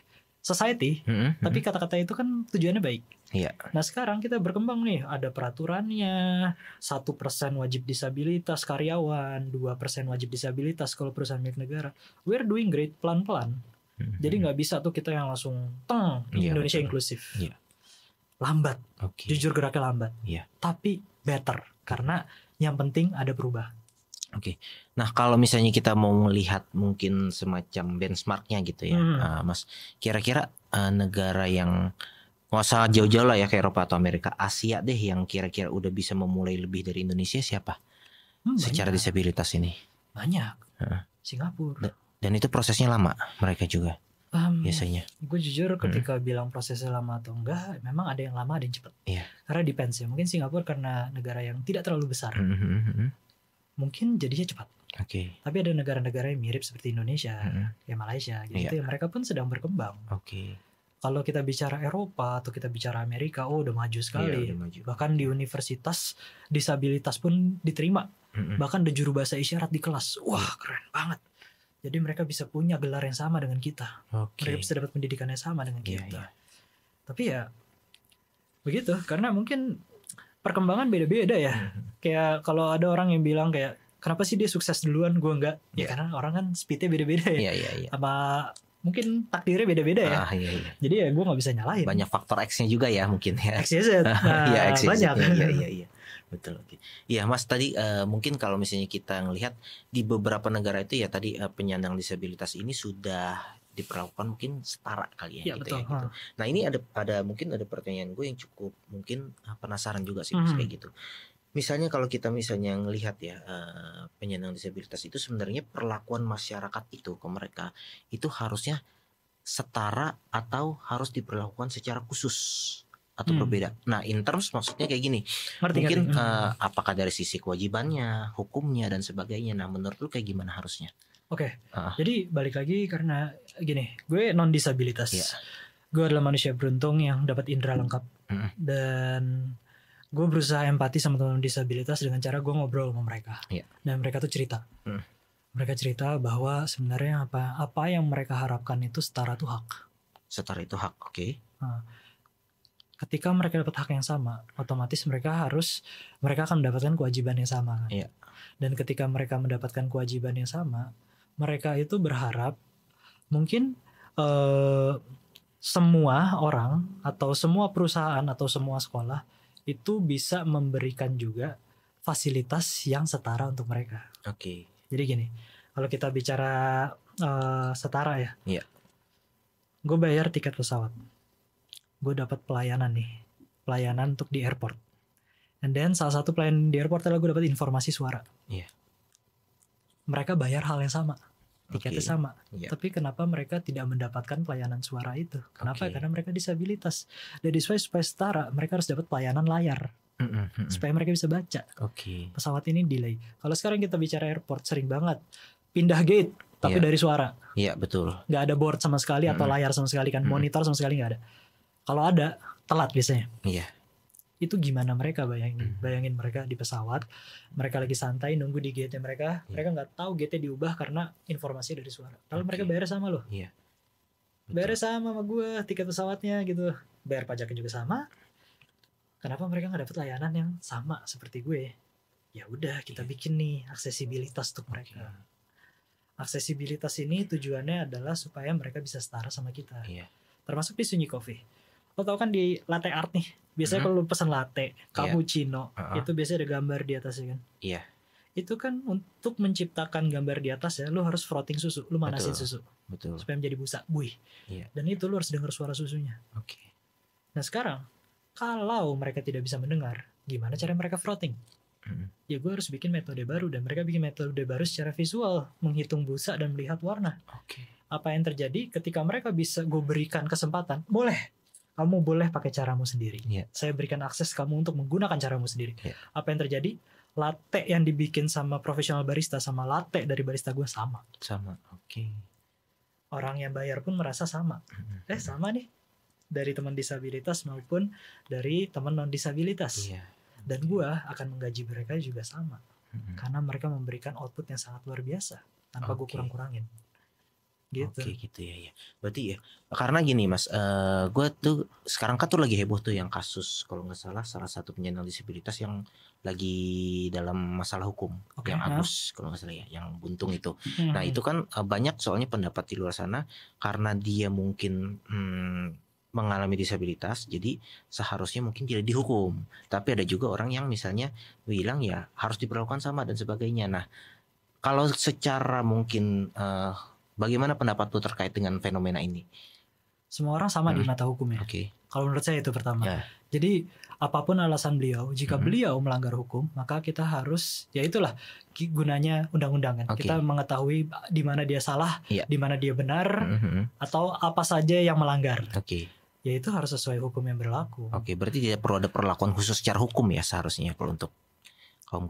society, tapi kata-kata itu kan tujuannya baik. Iya. Nah sekarang kita berkembang nih, ada peraturannya, 1% wajib disabilitas karyawan, 2% wajib disabilitas kalau perusahaan milik negara. We're doing great, pelan-pelan. Jadi nggak bisa tuh kita yang langsung Indonesia betul. inklusif. Iya. Lambat, Oke. jujur geraknya lambat. Iya. Tapi better, karena yang penting ada perubahan. Oke. Nah, kalau misalnya kita mau melihat mungkin semacam benchmarknya gitu ya, Mas. Kira-kira negara yang nggak usah jauh-jauh lah ya, kayak Eropa atau Amerika, Asia deh, yang kira-kira udah bisa memulai lebih dari Indonesia siapa? Secara Banyak. disabilitas ini. Banyak. Singapura. Dan itu prosesnya lama mereka juga biasanya. Gue jujur ketika bilang prosesnya lama atau enggak, memang ada yang lama, ada yang cepat. Iya. Karena depends ya. Mungkin Singapura karena negara yang tidak terlalu besar, mungkin jadinya cepat. Oke. Tapi ada negara-negara yang mirip seperti Indonesia, kayak Malaysia gitu, Iya. ya mereka pun sedang berkembang. Oke. Kalau kita bicara Eropa atau kita bicara Amerika, udah maju sekali. Iya, udah maju. Bahkan di universitas disabilitas pun diterima. Bahkan ada juru bahasa isyarat di kelas. Wah, keren banget. Jadi mereka bisa punya gelar yang sama dengan kita. Oke. Mereka bisa dapat pendidikan yang sama dengan Iya, kita. iya. Tapi ya begitu, karena mungkin perkembangan beda-beda ya. Kayak kalau ada orang yang bilang kayak, kenapa sih dia sukses duluan, gue enggak? Ya karena orang kan speednya beda-beda ya. Iya. Sama mungkin takdirnya beda-beda ya. Iya. Jadi ya gue nggak bisa nyalahin. Banyak faktor X-nya juga ya mungkin ya. XYZ. Nah, Iya, XYZ. banyak. Iya. Betul. Oke. Iya, Mas, tadi mungkin kalau misalnya kita ngelihat di beberapa negara itu ya tadi penyandang disabilitas ini sudah diperlakukan mungkin setara kali ya, Iya, gitu betul. ya gitu. Nah, ini ada mungkin ada pertanyaan gue yang cukup mungkin penasaran juga sih Mas, kayak gitu. Misalnya kalau kita misalnya ngelihat ya penyandang disabilitas itu sebenarnya perlakuan masyarakat itu ke mereka itu harusnya setara atau harus diperlakukan secara khusus atau berbeda. Nah, in terms maksudnya kayak gini. Mungkin apakah dari sisi kewajibannya, hukumnya dan sebagainya. Nah, menurut lu kayak gimana harusnya? Oke. Jadi balik lagi karena gini, gue non disabilitas. Iya. Gue adalah manusia beruntung yang dapat indera lengkap. Dan gue berusaha empati sama teman disabilitas dengan cara gue ngobrol sama mereka. Iya. Dan mereka tuh cerita. Mereka cerita bahwa sebenarnya apa yang mereka harapkan itu setara tuh hak. Setara itu hak, oke. Ketika mereka dapat hak yang sama, otomatis mereka akan mendapatkan kewajiban yang sama. Iya. Dan ketika mereka mendapatkan kewajiban yang sama, mereka itu berharap mungkin semua orang atau semua perusahaan atau semua sekolah itu bisa memberikan juga fasilitas yang setara untuk mereka. Oke. Jadi gini, kalau kita bicara setara ya, Iya. gue bayar tiket pesawat, gue dapat pelayanan untuk di airport. And then salah satu pelayanan di airport adalah gue dapat informasi suara. Iya. Mereka bayar hal yang sama, tiketnya Oke. sama. Iya. Tapi kenapa mereka tidak mendapatkan pelayanan suara itu? Kenapa? Oke. Karena mereka disabilitas. Dan supaya setara, mereka harus dapat pelayanan layar. Supaya mereka bisa baca. Oke. Pesawat ini delay. Kalau sekarang kita bicara airport, sering banget pindah gate, tapi Iya. dari suara. Iya, betul. Nggak ada board sama sekali atau layar sama sekali kan. Monitor sama sekali nggak ada. Kalau ada, telat biasanya. Iya. Itu gimana mereka bayangin mereka di pesawat, mereka lagi santai nunggu di gate mereka nggak tahu gate diubah karena informasi dari suara. Kalau mereka bayar sama loh, Iya. bayar sama gue tiket pesawatnya gitu, bayar pajaknya juga sama. Kenapa mereka nggak dapat layanan yang sama seperti gue? Ya udah kita bikin nih aksesibilitas untuk mereka. Aksesibilitas ini tujuannya adalah supaya mereka bisa setara sama kita. Iya. Termasuk di Sunyi Coffee. Lo tau kan di latte art nih, biasanya kalau lo pesan latte, cappuccino, itu biasanya ada gambar di atasnya kan. Iya. Itu kan untuk menciptakan gambar di atas ya, lo harus frotting susu, lo manasin susu. Betul. Supaya menjadi busa, buih. Iya. Dan itu lo harus dengar suara susunya. Oke. Nah sekarang, kalau mereka tidak bisa mendengar, gimana cara mereka frotting? Ya gue harus bikin metode baru, dan mereka bikin metode baru secara visual, menghitung busa dan melihat warna. Oke. Apa yang terjadi ketika mereka bisa gue berikan kesempatan, kamu boleh pakai caramu sendiri. Iya. Saya berikan akses kamu untuk menggunakan caramu sendiri. Iya. Apa yang terjadi? Latte yang dibikin sama profesional barista sama latte dari barista gue sama. Sama. Oke. Orang yang bayar pun merasa sama. Sama nih. Dari teman disabilitas maupun dari teman non disabilitas. Iya. Dan gue akan menggaji mereka juga sama. Karena mereka memberikan output yang sangat luar biasa. tanpa gue Oke. kurang-kurangin. Gitu. Oke gitu ya. Berarti ya karena gini Mas, gue tuh sekarang kan tuh lagi heboh tuh yang kasus kalau nggak salah salah satu penyandang disabilitas yang lagi dalam masalah hukum, Oke, yang nah. Agus kalau nggak salah ya, yang buntung itu. Nah Hmm. itu kan banyak soalnya pendapat di luar sana karena dia mungkin mengalami disabilitas, jadi seharusnya mungkin tidak dihukum. Tapi ada juga orang yang misalnya bilang ya harus diperlakukan sama dan sebagainya. Nah kalau secara mungkin bagaimana pendapat lu terkait dengan fenomena ini? Semua orang sama di mata hukum ya. Oke. Kalau menurut saya itu pertama. Ya. Jadi apapun alasan beliau, jika Mhm. beliau melanggar hukum, maka kita harus, ya itulah gunanya undang-undang kan. Oke. Kita mengetahui di mana dia salah, Iya. di mana dia benar, Mhm. atau apa saja yang melanggar. Oke. Ya itu harus sesuai hukum yang berlaku. Oke, berarti tidak perlu ada perlakuan khusus secara hukum ya seharusnya kalau untuk kaum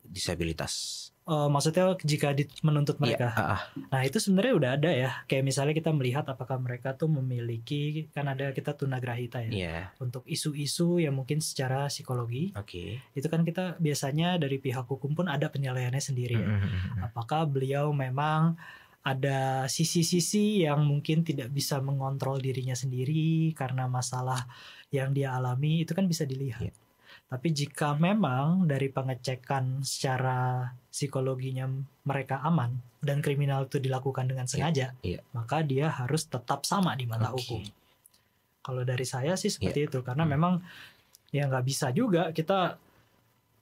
disabilitas. Maksudnya jika menuntut mereka. Iya. Nah itu sebenarnya udah ada ya. Kayak misalnya kita melihat apakah mereka tuh memiliki, kan ada kita tunagrahita ya. Iya. Untuk isu-isu yang mungkin secara psikologi, Oke. itu kan kita biasanya dari pihak hukum pun ada penilaiannya sendiri ya. Mhm. Apakah beliau memang ada sisi-sisi yang mungkin tidak bisa mengontrol dirinya sendiri karena masalah yang dia alami, itu kan bisa dilihat. Iya. Tapi jika memang dari pengecekan secara psikologinya mereka aman dan kriminal itu dilakukan dengan sengaja, Iya. maka dia harus tetap sama di mata Oke. hukum. Kalau dari saya sih seperti itu, karena memang ya nggak bisa juga kita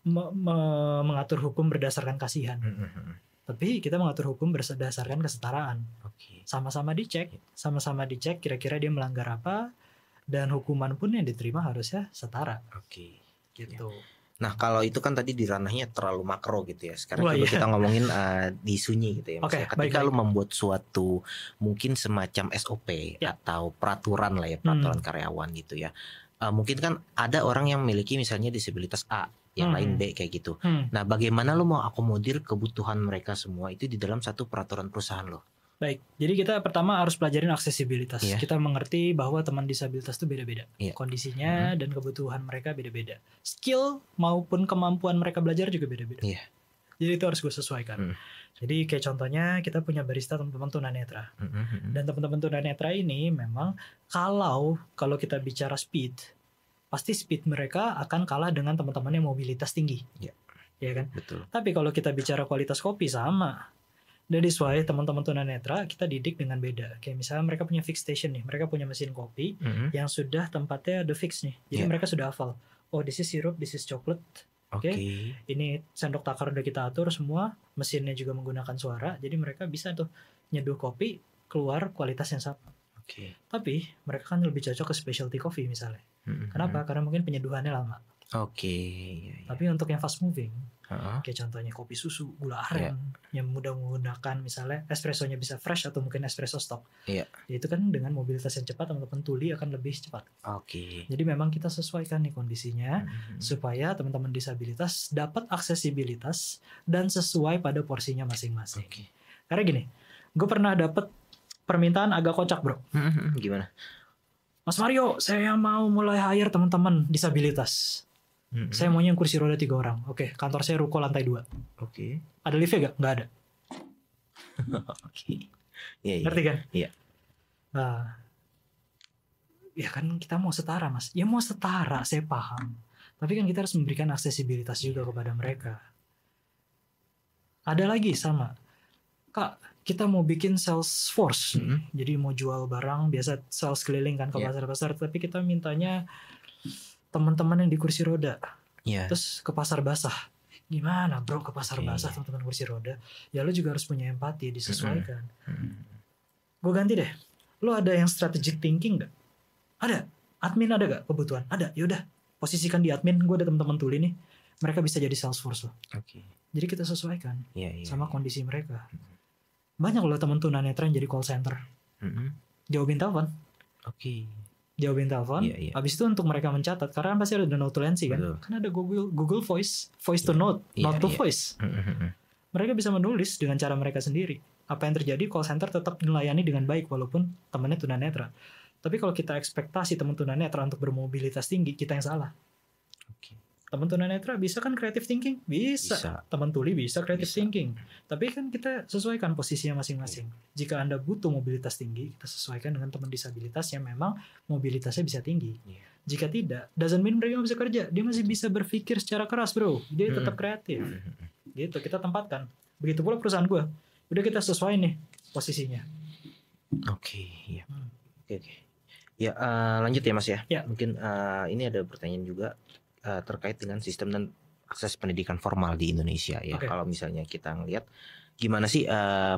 mengatur hukum berdasarkan kasihan. Mhm. Tapi kita mengatur hukum berdasarkan kesetaraan. Oke. Sama-sama dicek kira-kira dia melanggar apa, dan hukuman pun yang diterima harusnya setara Oke. gitu. Nah kalau itu kan tadi di ranahnya terlalu makro gitu ya. Sekarang Wah, coba iya. kita ngomongin di sunyi gitu ya. Oke, Maksudnya ketika baik. lu membuat suatu mungkin semacam SOP Ya. atau peraturan lah ya, peraturan karyawan gitu ya. Mungkin kan ada orang yang memiliki misalnya disabilitas A, yang lain B kayak gitu. Nah bagaimana lu mau akomodir kebutuhan mereka semua itu di dalam satu peraturan perusahaan lo? Baik, jadi kita pertama harus pelajarin aksesibilitas. Iya. Kita mengerti bahwa teman disabilitas itu beda-beda. Iya. Kondisinya dan kebutuhan mereka beda-beda. Skill maupun kemampuan mereka belajar juga beda-beda. Iya. Jadi itu harus gue sesuaikan. Jadi kayak contohnya kita punya barista teman-teman tunanetra. Dan teman-teman tunanetra ini memang kalau kita bicara speed, pasti speed mereka akan kalah dengan teman-teman yang mobilitas tinggi. Iya. Ya kan? Betul. Tapi kalau kita bicara kualitas kopi sama. Dari why teman-teman tunanetra kita didik dengan beda. Kayak misalnya mereka punya fix station nih, mereka punya mesin kopi yang sudah tempatnya udah fix nih. Jadi mereka sudah hafal. Oh, this is syrup, this is chocolate. Oke. Ini sendok takar udah kita atur semua, mesinnya juga menggunakan suara. Jadi mereka bisa tuh nyeduh kopi keluar kualitas yang sama. Oke. Tapi mereka kan lebih cocok ke specialty coffee misalnya. Kenapa? Karena mungkin penyeduhannya lama. Oke. Tapi untuk yang fast moving, kayak contohnya kopi susu, gula aren, yang mudah menggunakan misalnya espressonya bisa fresh atau mungkin espresso stock. Iya. Itu kan dengan mobilitas yang cepat, teman-teman tuli akan lebih cepat. Oke. Jadi memang kita sesuaikan nih kondisinya supaya teman-teman disabilitas dapat aksesibilitas dan sesuai pada porsinya masing-masing. Oke. Karena gini, gue pernah dapet permintaan agak kocak bro. Gimana? Mas Mario, saya mau mulai hire teman-teman disabilitas. Saya maunya yang kursi roda 3 orang. Oke, kantor saya ruko lantai 2. Oke. Ada liftnya gak? Nggak ada. Oke. Iya. Ngerti kan? Iya. Nah, ya kan kita mau setara mas. Ya mau setara, saya paham. Tapi kan kita harus memberikan aksesibilitas juga kepada mereka. Ada lagi sama. Kak, kita mau bikin sales force. Jadi mau jual barang, biasa sales keliling kan ke pasar-pasar. Tapi kita mintanya teman-teman yang di kursi roda. Terus ke pasar basah. Gimana bro ke pasar basah teman-teman kursi roda? Ya lo juga harus punya empati, disesuaikan. Gue ganti deh. Lo ada yang strategic thinking gak? Ada. Admin ada gak kebutuhan? Ada. Yaudah, posisikan di admin. Gue ada teman-teman tuli nih. Mereka bisa jadi Salesforce lo. Jadi kita sesuaikan sama kondisi mereka. Banyak loh teman tunanetra yang jadi call center. Jawabin telepon. Jawabin telepon. Habis itu untuk mereka mencatat, karena pasti ada note to latency kan. Kan ada Google Voice to note, note to voice. Mereka bisa menulis dengan cara mereka sendiri. Apa yang terjadi, call center tetap melayani dengan baik walaupun temannya tunanetra. Tapi kalau kita ekspektasi teman tunanetra untuk bermobilitas tinggi, kita yang salah. Teman tunanetra bisa kan creative thinking? Bisa. Teman tuli bisa creative thinking. Tapi kan kita sesuaikan posisinya masing-masing. Jika Anda butuh mobilitas tinggi, kita sesuaikan dengan teman disabilitas yang memang mobilitasnya bisa tinggi. Jika tidak, doesn't mean mereka bisa kerja. Dia masih bisa berpikir secara keras, bro. Dia tetap kreatif. Gitu, kita tempatkan. Begitu pula perusahaan gue. Udah kita sesuai nih posisinya. Oke, ya. Oke. Ya, lanjut ya Mas ya. Mungkin ini ada pertanyaan juga terkait dengan sistem dan akses pendidikan formal di Indonesia ya. Kalau misalnya kita ngelihat gimana sih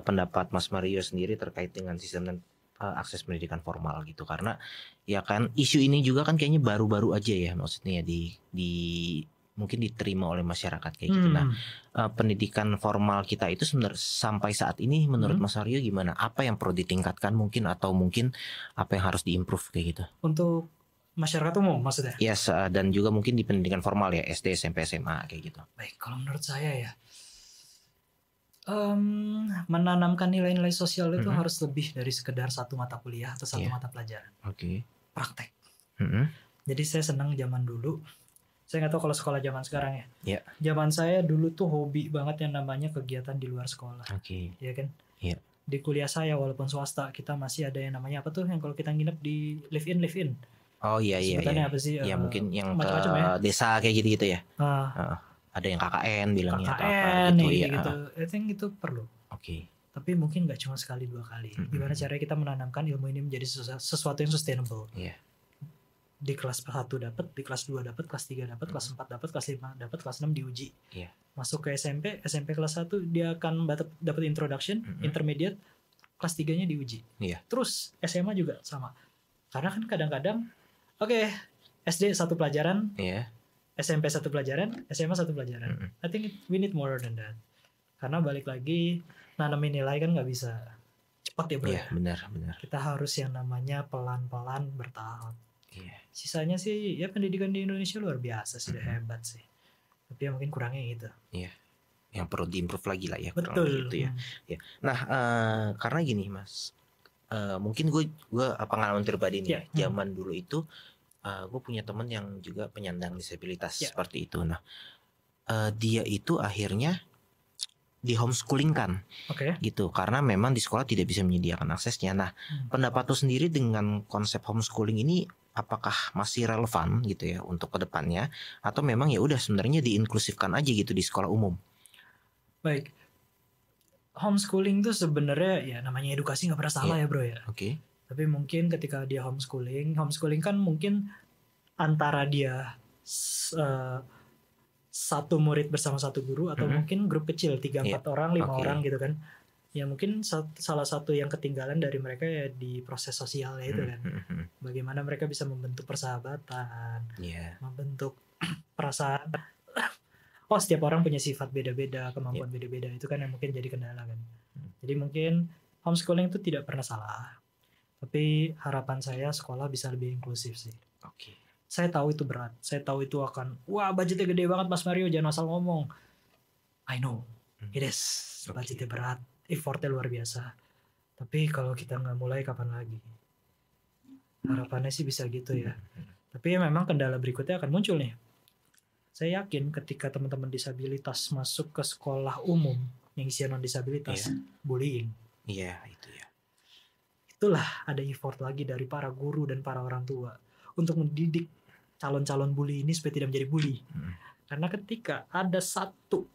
pendapat Mas Mario sendiri terkait dengan sistem dan akses pendidikan formal gitu, karena ya kan isu ini juga kan kayaknya baru-baru aja ya, maksudnya di mungkin diterima oleh masyarakat kayak gitu. Nah, pendidikan formal kita itu sebenarnya sampai saat ini menurut Mas Mario gimana? Apa yang perlu ditingkatkan mungkin, atau mungkin apa yang harus diimprove kayak gitu? Untuk masyarakat umum maksudnya? Yes, dan juga mungkin di pendidikan formal ya, SD, SMP, SMA kayak gitu. Baik, kalau menurut saya ya, menanamkan nilai-nilai sosial itu harus lebih dari sekedar satu mata kuliah atau satu mata pelajaran. Praktek. Jadi saya senang zaman dulu. Saya nggak tahu kalau sekolah zaman sekarang ya. Zaman saya dulu tuh hobi banget yang namanya kegiatan di luar sekolah. Ya kan? Di kuliah saya walaupun swasta, kita masih ada yang namanya apa tuh, yang kalau kita nginep di live in. Oh iya. Sebutannya apa sih? Ya mungkin yang ke ya. desa kayak gitu ya. Ada yang KKN bilangnya atau apa gitu. I think itu perlu. Tapi mungkin nggak cuma sekali 2 kali. Gimana caranya kita menanamkan ilmu ini menjadi sesuatu yang sustainable. Di kelas 1 dapat, di kelas 2 dapat, kelas 3 dapat, kelas 4 dapat, kelas 5 dapat, kelas 6 diuji. Masuk ke SMP kelas 1 dia akan dapat introduction, intermediate, kelas 3-nya diuji. Terus SMA juga sama. Karena kan kadang-kadang SD 1 pelajaran, SMP 1 pelajaran, SMA 1 pelajaran. I think we need more than that. Karena balik lagi, nanamin nilai kan nggak bisa cepat ya bro. Benar. Kita harus yang namanya pelan-pelan bertahap. Sisanya sih ya pendidikan di Indonesia luar biasa sih, hebat sih. Tapi ya mungkin kurangnya gitu. Yang perlu diimprove lagi lah ya. Betul. Gitu ya. Nah, karena gini Mas, mungkin gue pengalaman pribadi nih ya. Zaman dulu itu gue punya teman yang juga penyandang disabilitas seperti itu. Nah, dia itu akhirnya di homeschooling kan, gitu, karena memang di sekolah tidak bisa menyediakan aksesnya. Nah, pendapat lu sendiri dengan konsep homeschooling ini, apakah masih relevan gitu ya untuk kedepannya, atau memang ya udah sebenarnya diinklusifkan aja gitu di sekolah umum? Baik, homeschooling tuh sebenarnya ya namanya edukasi nggak pernah salah ya bro ya. Tapi mungkin ketika dia homeschooling kan mungkin antara dia satu murid bersama satu guru, atau mungkin grup kecil 3-4 orang, 5 orang gitu kan. Ya mungkin salah satu yang ketinggalan dari mereka ya di proses sosialnya itu kan. Bagaimana mereka bisa membentuk persahabatan, membentuk perasaan. Oh, setiap orang punya sifat beda-beda, kemampuan beda-beda, itu kan yang mungkin jadi kendala kan. Jadi mungkin homeschooling itu tidak pernah salah. Tapi harapan saya sekolah bisa lebih inklusif sih. Saya tahu itu berat. Saya tahu itu akan, wah budgetnya gede banget Mas Mario, jangan asal ngomong. I know, it is. Budgetnya berat, effortnya luar biasa. Tapi kalau kita nggak mulai, kapan lagi? Harapannya sih bisa gitu ya. Tapi ya memang kendala berikutnya akan muncul nih. Saya yakin ketika teman-teman disabilitas masuk ke sekolah umum yang isi non-disabilitas, bullying. Itu ya. Itulah ada effort lagi dari para guru dan para orang tua untuk mendidik calon-calon bully ini supaya tidak menjadi bully. Karena ketika ada satu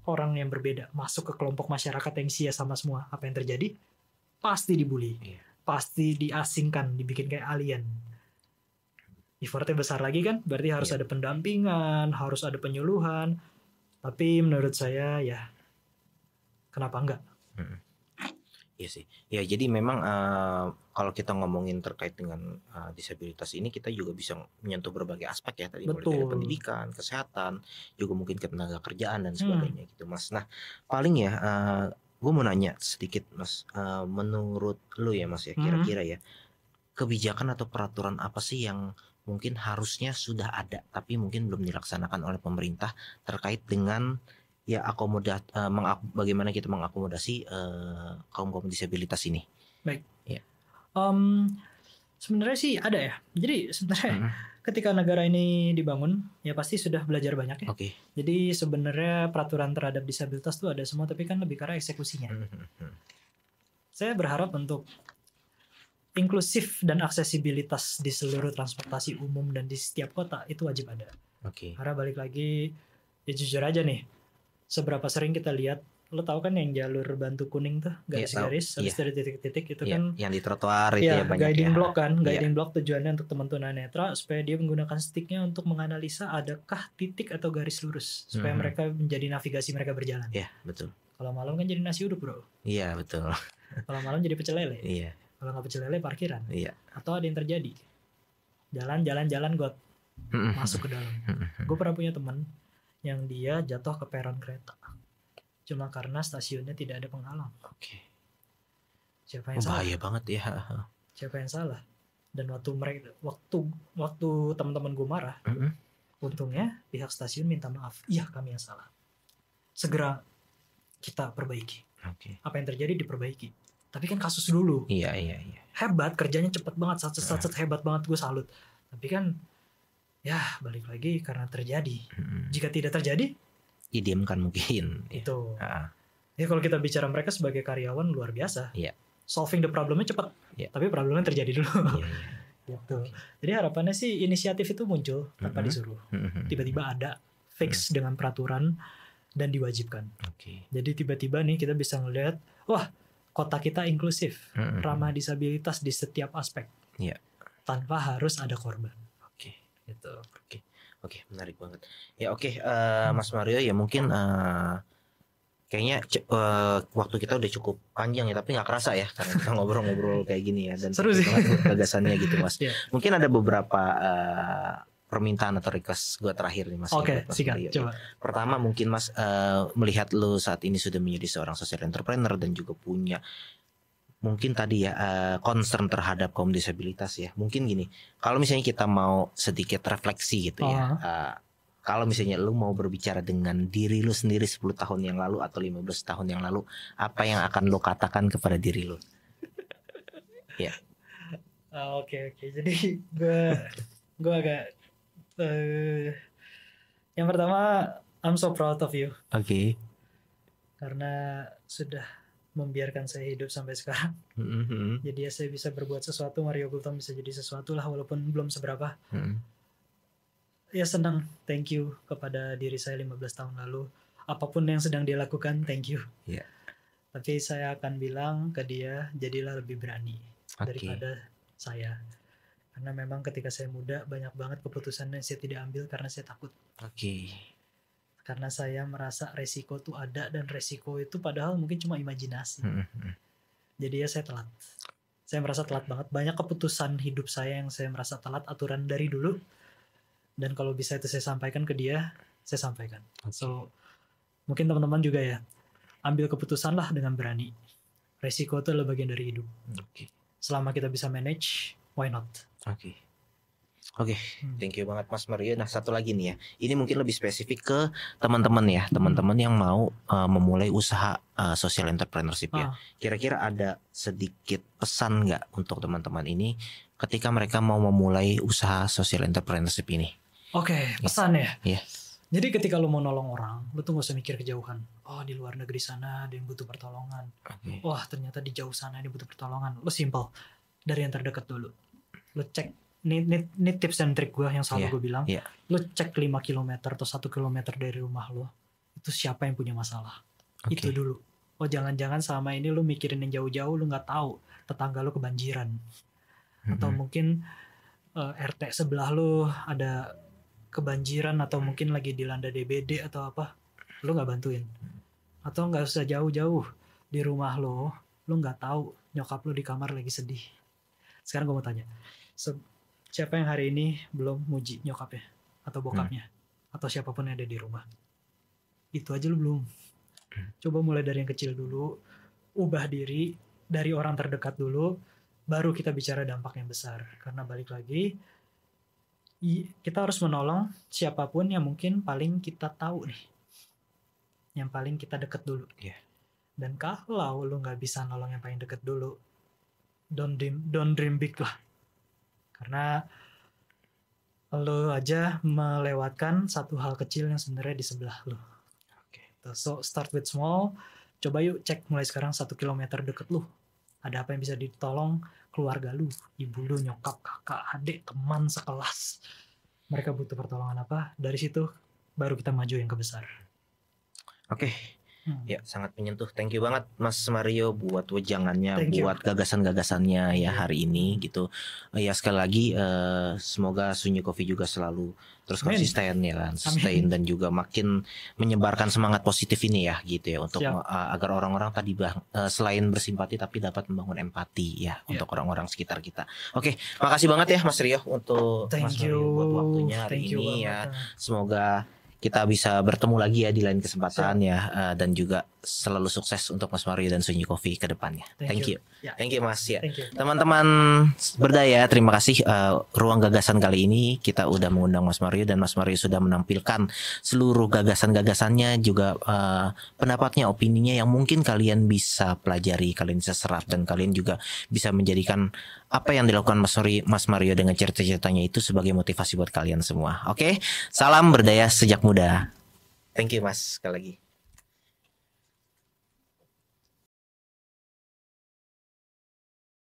orang yang berbeda masuk ke kelompok masyarakat yang sia sama semua, apa yang terjadi? Pasti dibully. Pasti diasingkan, dibikin kayak alien. Effortnya besar lagi kan, berarti harus ada pendampingan, harus ada penyuluhan. Tapi menurut saya ya, kenapa enggak? Iya sih. Ya jadi memang kalau kita ngomongin terkait dengan disabilitas ini, kita juga bisa menyentuh berbagai aspek ya tadi, mulai dari pendidikan, kesehatan, juga mungkin ketenaga kerjaan dan sebagainya gitu Mas. Nah paling ya gue mau nanya sedikit Mas, menurut lu ya Mas ya, kira-kira ya kebijakan atau peraturan apa sih yang mungkin harusnya sudah ada tapi mungkin belum dilaksanakan oleh pemerintah terkait dengan ya bagaimana kita mengakomodasi kaum disabilitas ini? Baik. Sebenarnya sih ada ya. Jadi sebenarnya ketika negara ini dibangun, ya pasti sudah belajar banyak ya. Oke. Jadi sebenarnya peraturan terhadap disabilitas tuh ada semua, tapi kan lebih karena eksekusinya. Saya berharap untuk inklusif dan aksesibilitas di seluruh transportasi umum dan di setiap kota itu wajib ada. Oke. Karena balik lagi, ya jujur aja nih, seberapa sering kita lihat, lo tahu kan yang jalur bantu kuning tuh, garis-garis, habis dari titik-titik itu kan, yang di trotoar itu ya banyak guiding ya. block kan, guiding block tujuannya untuk teman tunanetra supaya dia menggunakan sticknya untuk menganalisa adakah titik atau garis lurus supaya mereka menjadi navigasi mereka berjalan. Iya, betul. Kalau malam kan jadi nasi uduk bro. Iya, betul. Kalau malam jadi pecel lele. Iya. Kalau nggak pecel lele parkiran. Iya. Atau ada yang terjadi. Jalan got masuk ke dalam. Gue pernah punya teman yang dia jatuh ke peron kereta. Cuma karena stasiunnya tidak ada penghalang. Oke. Siapa yang salah? Bahaya banget ya. Siapa yang salah? Dan waktu teman-teman gue marah, untungnya pihak stasiun minta maaf. Iya, kami yang salah. Segera kita perbaiki. Oke. Apa yang terjadi diperbaiki. Tapi kan kasus dulu. Iya. Hebat, kerjanya cepat banget, satset hebat banget, gue salut. Tapi kan ya balik lagi karena terjadi. Jika tidak terjadi, Didiamkan mungkin. itu. Ah. Ya kalau kita bicara mereka sebagai karyawan luar biasa. Iya. Solving the problemnya cepat. Iya. Tapi problemnya terjadi dulu. Iya. Gitu. Jadi harapannya sih inisiatif itu muncul tanpa disuruh. Tiba-tiba ada fix dengan peraturan dan diwajibkan. Oke. Jadi tiba-tiba nih kita bisa ngelihat, wah, kota kita inklusif, ramah disabilitas di setiap aspek. Iya. Tanpa harus ada korban. Oke. Gitu. Oke, menarik banget. Ya oke, Mas Mario ya mungkin kayaknya waktu kita udah cukup panjang ya, tapi nggak kerasa ya karena kita ngobrol-ngobrol kayak gini ya dan Seru sih. gagasannya gitu Mas. Iya. Mungkin ada beberapa permintaan atau request gue terakhir nih Mas. Oke, Mas sikat. Mario. Coba. Pertama mungkin Mas melihat lu saat ini sudah menjadi seorang social entrepreneur dan juga punya mungkin tadi ya concern terhadap kaum disabilitas ya. Mungkin gini, kalau misalnya kita mau sedikit refleksi gitu ya. Kalau misalnya lu mau berbicara dengan diri lu sendiri 10 tahun yang lalu atau 15 tahun yang lalu, apa yang akan lu katakan kepada diri lu? Ya. Oke. Jadi gue agak yang pertama, I'm so proud of you. Oke. Karena sudah membiarkan saya hidup sampai sekarang. Jadi ya saya bisa berbuat sesuatu, Mario Gultom bisa jadi sesuatu lah walaupun belum seberapa. Ya senang, thank you kepada diri saya 15 tahun lalu. Apapun yang sedang dia lakukan, thank you. Yeah. Tapi saya akan bilang ke dia, jadilah lebih berani daripada saya. Karena memang ketika saya muda, banyak banget keputusan yang saya tidak ambil karena saya takut. Oke. Karena saya merasa resiko tuh ada dan resiko itu padahal mungkin cuma imajinasi. Jadi ya saya telat. Saya merasa telat banget. Banyak keputusan hidup saya yang saya merasa telat aturan dari dulu. Dan kalau bisa itu saya sampaikan ke dia, saya sampaikan. So mungkin teman-teman juga ya, ambil keputusan lah dengan berani. Resiko itu adalah bagian dari hidup. Selama kita bisa manage, why not? Oke, thank you banget Mas Mario. Nah satu lagi nih ya, ini mungkin lebih spesifik ke teman-teman ya, teman-teman yang mau memulai usaha social entrepreneurship ya. Kira-kira ada sedikit pesan nggak untuk teman-teman ini ketika mereka mau memulai usaha social entrepreneurship ini? Oke, pesan ya. Iya. Jadi ketika lo mau nolong orang, lo tuh gak usah mikir kejauhan. Oh di luar negeri sana ada yang butuh pertolongan. Wah ternyata di jauh sana ada yang butuh pertolongan. Lo simple, dari yang terdekat dulu. Lo cek. Ini tips and trick gue yang selalu gue bilang. Lo cek 5 km atau 1 km dari rumah lo, itu siapa yang punya masalah. Itu dulu. Oh jangan-jangan selama ini lo mikirin yang jauh-jauh, lo gak tahu tetangga lo kebanjiran. Atau mungkin RT sebelah lo ada kebanjiran, atau mungkin lagi dilanda DBD atau apa. Lo gak bantuin. Atau gak usah jauh-jauh, di rumah lo gak tahu nyokap lo di kamar lagi sedih. Sekarang gue mau tanya, siapa yang hari ini belum muji nyokapnya atau bokapnya atau siapapun yang ada di rumah? Itu aja lu belum. Coba mulai dari yang kecil dulu, ubah diri dari orang terdekat dulu, baru kita bicara dampak yang besar. Karena balik lagi, kita harus menolong siapapun yang mungkin paling kita tahu nih, yang paling kita deket dulu. Dan kalau lu nggak bisa nolong yang paling deket dulu, don't dream big lah. Karena lo aja melewatkan satu hal kecil yang sebenarnya di sebelah lo. So start with small. Coba yuk cek mulai sekarang 1 kilometer deket lo. Ada apa yang bisa ditolong keluarga lu, ibu lu, nyokap, kakak, adik, teman sekelas. Mereka butuh pertolongan apa? Dari situ baru kita maju yang ke besar. Oke. Ya, sangat menyentuh. Thank you banget Mas Mario buat wejangannya, buat gagasan-gagasannya ya hari ini gitu. Ya sekali lagi semoga Sunyi Coffee juga selalu terus konsisten ya kan, sustain dan juga makin menyebarkan semangat positif ini ya gitu ya untuk agar orang-orang tadi selain bersimpati tapi dapat membangun empati ya untuk orang-orang sekitar kita. Oke, makasih banget ya Mas Rio untuk Mas Mario buat waktunya hari ini ya. Semoga kita bisa bertemu lagi ya di lain kesempatan ya, dan juga selalu sukses untuk Mas Mario dan Sunyi Coffee ke depannya. Thank you. Thank you Mas ya. Teman-teman berdaya, terima kasih ruang gagasan kali ini kita udah mengundang Mas Mario dan Mas Mario sudah menampilkan seluruh gagasan-gagasannya juga pendapatnya, opininya yang mungkin kalian bisa pelajari, kalian bisa serap dan kalian juga bisa menjadikan apa yang dilakukan Mas Mario dengan cerita-ceritanya itu sebagai motivasi buat kalian semua. Oke, salam berdaya sejak muda. Thank you Mas sekali lagi.